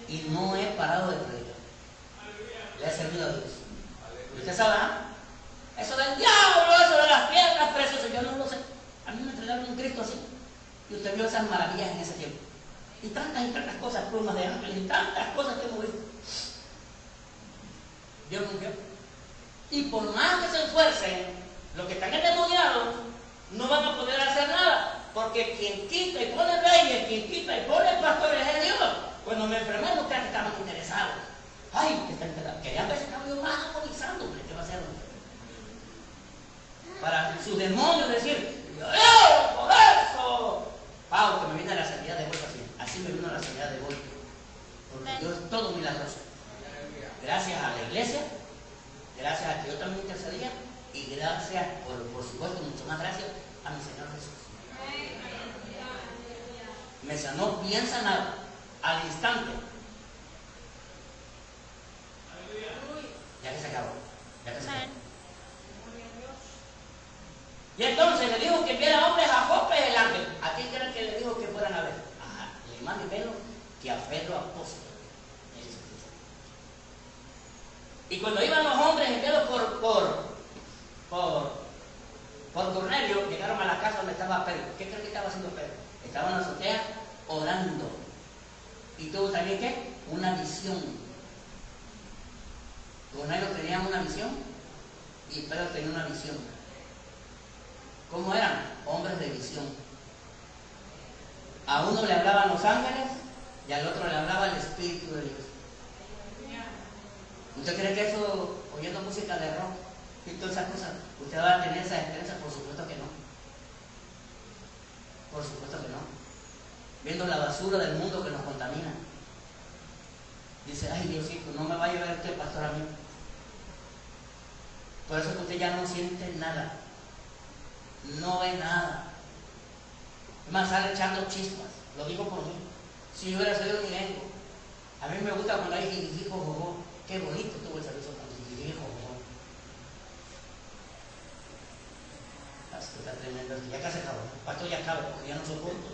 Y no he parado de predicar. Le he servido a Dios. ¿Y usted sabe? Eso del diablo, eso de las piedras, pero eso yo no lo sé. visto así. Y usted vio esas maravillas en ese tiempo. Y tantas cosas, plumas de ángeles, y tantas cosas que hemos visto. Dios cumplió. Y por más que se esfuercen, los que están endemoniados no van a poder hacer nada. Porque quien quita y pone reyes, quien quita y pone pastores es Dios. Cuando me enfermé, no crean que estaban interesados. Ay, que están interesados. Querían ver si estaba yo más agonizando, hombre, ¿qué va a hacer? Para sus demonios decir, yo por eso. Pau, que me viene la sanidad de vuelta así. Así me vino la sanidad de vuelta. Porque Dios es todo milagroso. Gracias a la iglesia, gracias a que yo también intercedía, y gracias, por supuesto, mucho más gracias a mi Señor Jesús. Me sanó bien sanado, al instante. Ya que se acabó. Ya que se acabó. Y entonces le dijo que enviara hombres a Jope el ángel. ¿A quién creen que le dijo que fueran a ver? Ni más ni menos que a Pedro apóstol. Y cuando iban los hombres enviados por Cornelio, llegaron a la casa donde estaba Pedro. ¿Qué creen que estaba haciendo Pedro? Estaba en la azotea orando. ¿Y tuvo también qué? Una visión. Cornelio tenía una visión y Pedro tenía una visión. ¿Cómo eran? Hombres de visión. A uno le hablaban los ángeles y al otro le hablaba el Espíritu de Dios. ¿Usted cree que eso, oyendo música de rock y todas esas cosas, usted va a tener esa experiencia? Por supuesto que no. Por supuesto que no. Viendo la basura del mundo que nos contamina. Dice, ay Diosito, no me va a llevar usted, pastor, a mí. Por eso que usted ya no siente nada. No ve nada. Es más, sale echando chispas. Lo digo por mí. Si yo hubiera salido ni vengo. A mí me gusta cuando hay jijijijo, jojo. Qué bonito tuvo el servicio con jijijijo, jojo. Está tremendo. Ya casi acabó. Pastor, ya acabo porque ya no soporto.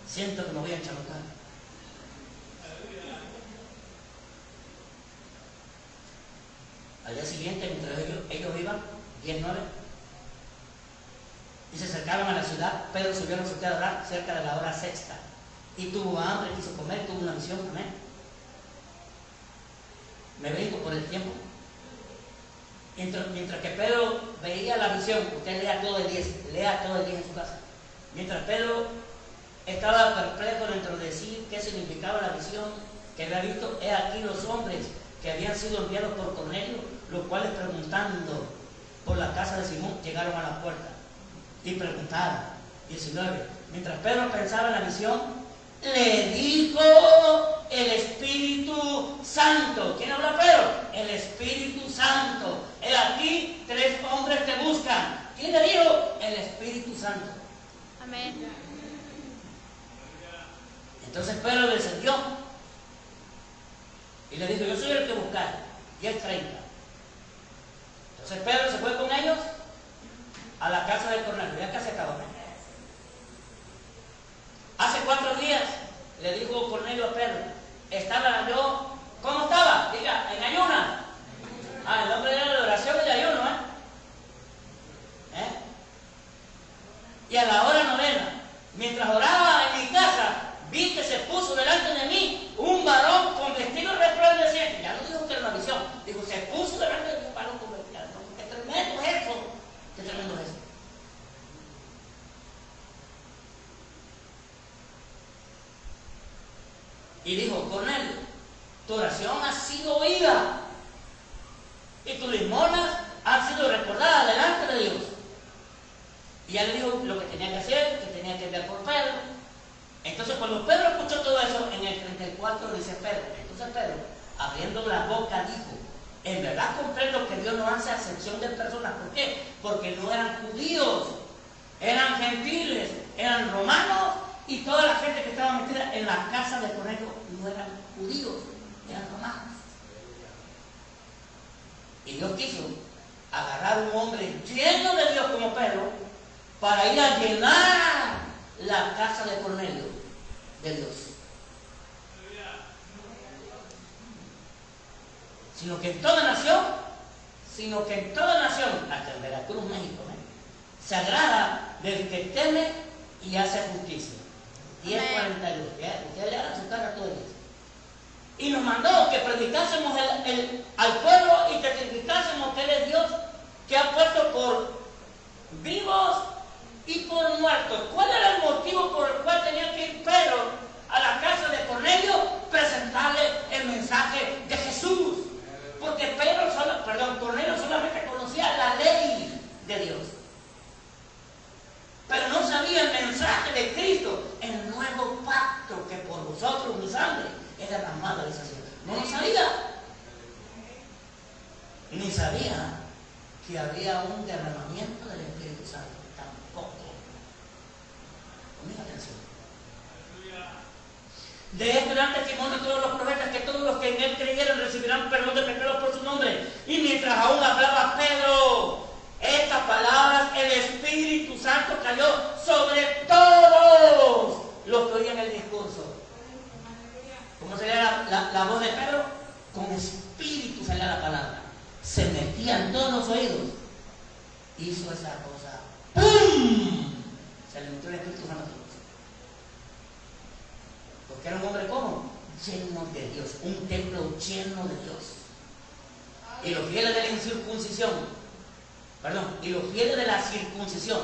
Siento que me voy a enchalucar. Al día siguiente, mientras ellos iban, 10-9, y se acercaron a la ciudad, Pedro subió a la azotea a orar cerca de la hora sexta. Y tuvo hambre, quiso comer, tuvo una visión, amén. Me vengo por el tiempo. Mientras que Pedro veía la visión, usted lea todo el día en su casa. Mientras Pedro estaba perplejo dentro de sí, qué significaba la visión que había visto, he aquí los hombres que habían sido enviados por Cornelio, los cuales preguntando por la casa de Simón, llegaron a la puerta y preguntaron. 19. Mientras Pedro pensaba en la visión, le dijo el Espíritu Santo. ¿Quién habla Pedro? El Espíritu Santo. He aquí 3 hombres te buscan. ¿Quién le dijo? El Espíritu Santo. Amén. Entonces Pedro descendió y le dijo, yo soy el que buscar. 10:30. Entonces Pedro se fue con ellos a la casa de Cornelio. Ya casi acabó. Hace 4 días le dijo Cornelio a Pedro, estaba yo, ¿cómo estaba? Diga, en ayuna. El nombre era de oración y de ayuno, Y a la hora 9, mientras oraba en mi casa, vi que se puso delante de mí un varón con vestido resplandeciente. Ya no dijo que era una visión, dijo, se puso delante de mí un varón con vestido. ¡Qué tremendo es eso! ¡Qué tremendo es eso! Y dijo, Cornelio, tu oración ha sido oída y tus limosnas han sido recordadas delante de Dios. Y ya le dijo lo que tenía que hacer, que tenía que enviar por Pedro. Entonces cuando Pedro escuchó todo eso, en el 34 dice Pedro, entonces Pedro, abriendo la boca, dijo, en verdad comprendo que Dios no hace acepción de personas. ¿Por qué? Porque no eran judíos, eran gentiles, eran romanos, y toda la gente que estaba metida en la casa de Cornelio no eran judíos, eran romanos. Y Dios quiso agarrar a un hombre lleno de Dios como Pedro para ir a llenar la casa de Cornelio de Dios. Sino que en toda nación, hasta en Veracruz, México, se agrada del que teme y hace justicia. 10:42. Ustedes le hagan su carga todo el día. Y nos mandó que predicásemos al pueblo y testificásemos que Él es Dios, que ha puesto por vivos y por muertos. ¿Cuál era el motivo por el cual tenía que ir Pedro a la casa de Cornelio? Presentarle el mensaje de Jesús. Porque Cornelio solamente conocía la ley de Dios, pero no sabía el mensaje de Cristo, el nuevo pacto que por vosotros mi sangre es derramada, dice así. No lo sabía. Ni sabía que había un derramamiento del Espíritu Santo. Tampoco. Ponme atención. De esto dan testimonio todos los profetas, que todos los que en Él creyeron recibirán perdón de pecados por su nombre. Y mientras aún hablaba Pedro estas palabras, el Espíritu Santo cayó sobre todos los que oían el discurso. ¿Cómo salía la voz de Pedro? Con espíritu salía la palabra. Se metía en todos los oídos. Hizo esa cosa. ¡Pum! Se le metió el Espíritu Santo a todos. Porque era un hombre como lleno de Dios, un templo lleno de Dios. Y los fieles de la incircuncisión, y los fieles de la circuncisión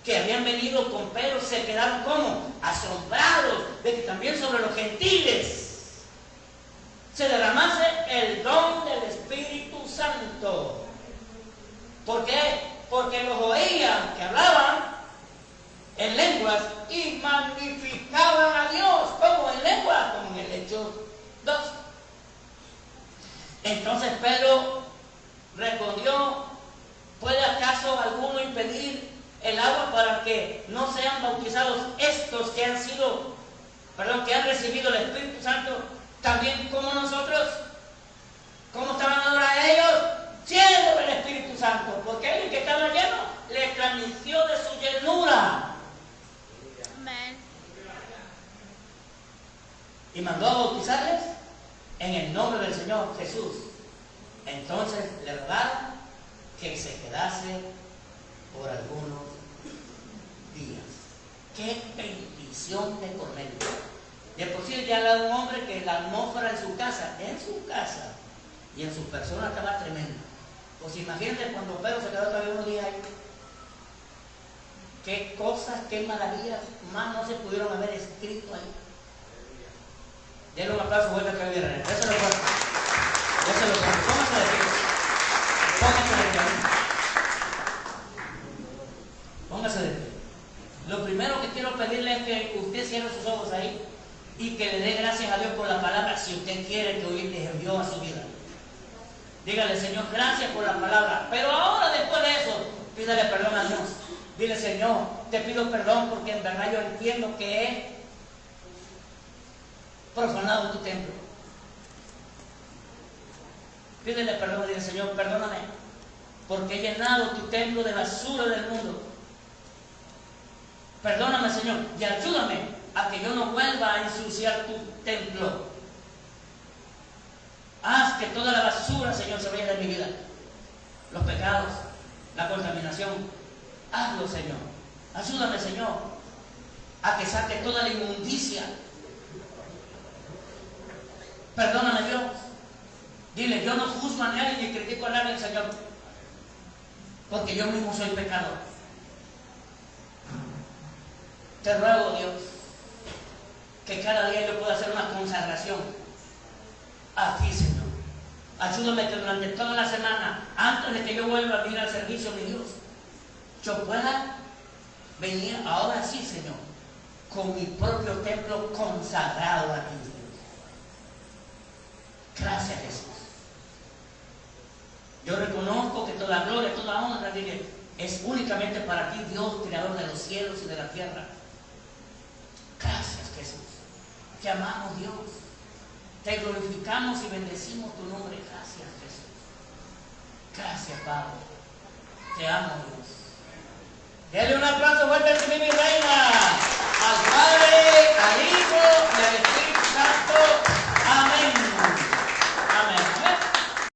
que habían venido con Pedro se quedaron como asombrados de que también sobre los gentiles se derramase el don del Espíritu Santo. ¿Por qué? Porque los oían que hablaban en lenguas y magnificaban a Dios. ¿Cómo en lenguas? Como en el Hechos 2. Entonces Pedro respondió: ¿puede acaso alguno impedir el agua para que no sean bautizados estos que han recibido el Espíritu Santo también como nosotros? ¿Cómo estaban ahora ellos? Llenos del Espíritu Santo, porque el que estaba lleno le transmitió de su llenura. Amén. Y mandó a bautizarles en el nombre del Señor Jesús. Entonces le rogaron que se quedase por algunos días. ¡Qué bendición de Cornelio! De por sí ya era un hombre que la atmósfera en su casa y en su persona estaba tremenda. Pues imagínense cuando Pedro se quedó todavía unos días ahí. Qué cosas, qué maravillas más no se pudieron haber escrito ahí. Denle un aplauso fuerte que viene. Eso lo cuento. Eso lo cuento. Póngase de pie. Póngase de pie. Póngase de pie. Lo primero que quiero pedirle es que usted cierre sus ojos ahí y que le dé gracias a Dios por la palabra, si usted quiere que hoy le envió a su vida. Dígale: Señor, gracias por la palabra. Pero ahora, después de eso, pídale perdón a Dios. Dile: Señor, te pido perdón porque en verdad yo entiendo que he profanado tu templo. Pídele perdón, dile: Señor, perdóname porque he llenado tu templo de basura del mundo. Perdóname, Señor, y ayúdame a que yo no vuelva a ensuciar tu templo. Haz que toda la basura, Señor, se vaya de mi vida. Los pecados, la contaminación. Hazlo, Señor. Ayúdame, Señor, a que saque toda la inmundicia. Perdóname, Dios. Dile: yo no juzgo a nadie ni critico a nadie, Señor, porque yo mismo soy pecador. Te ruego, Dios, que cada día yo pueda hacer una consagración a ti, Señor. Ayúdame que durante toda la semana, antes de que yo vuelva a venir al servicio, mi Dios, yo pueda venir ahora sí, Señor, con mi propio templo consagrado a ti, Dios. Gracias, Jesús. Yo reconozco que toda gloria, toda honra, dile, es únicamente para ti, Dios, creador de los cielos y de la tierra. Gracias, Jesús. Te amamos, Dios. Te glorificamos y bendecimos tu nombre. Gracias, Jesús. Gracias, Padre. Te amo, Dios. Dale un aplauso fuerte a mi reina.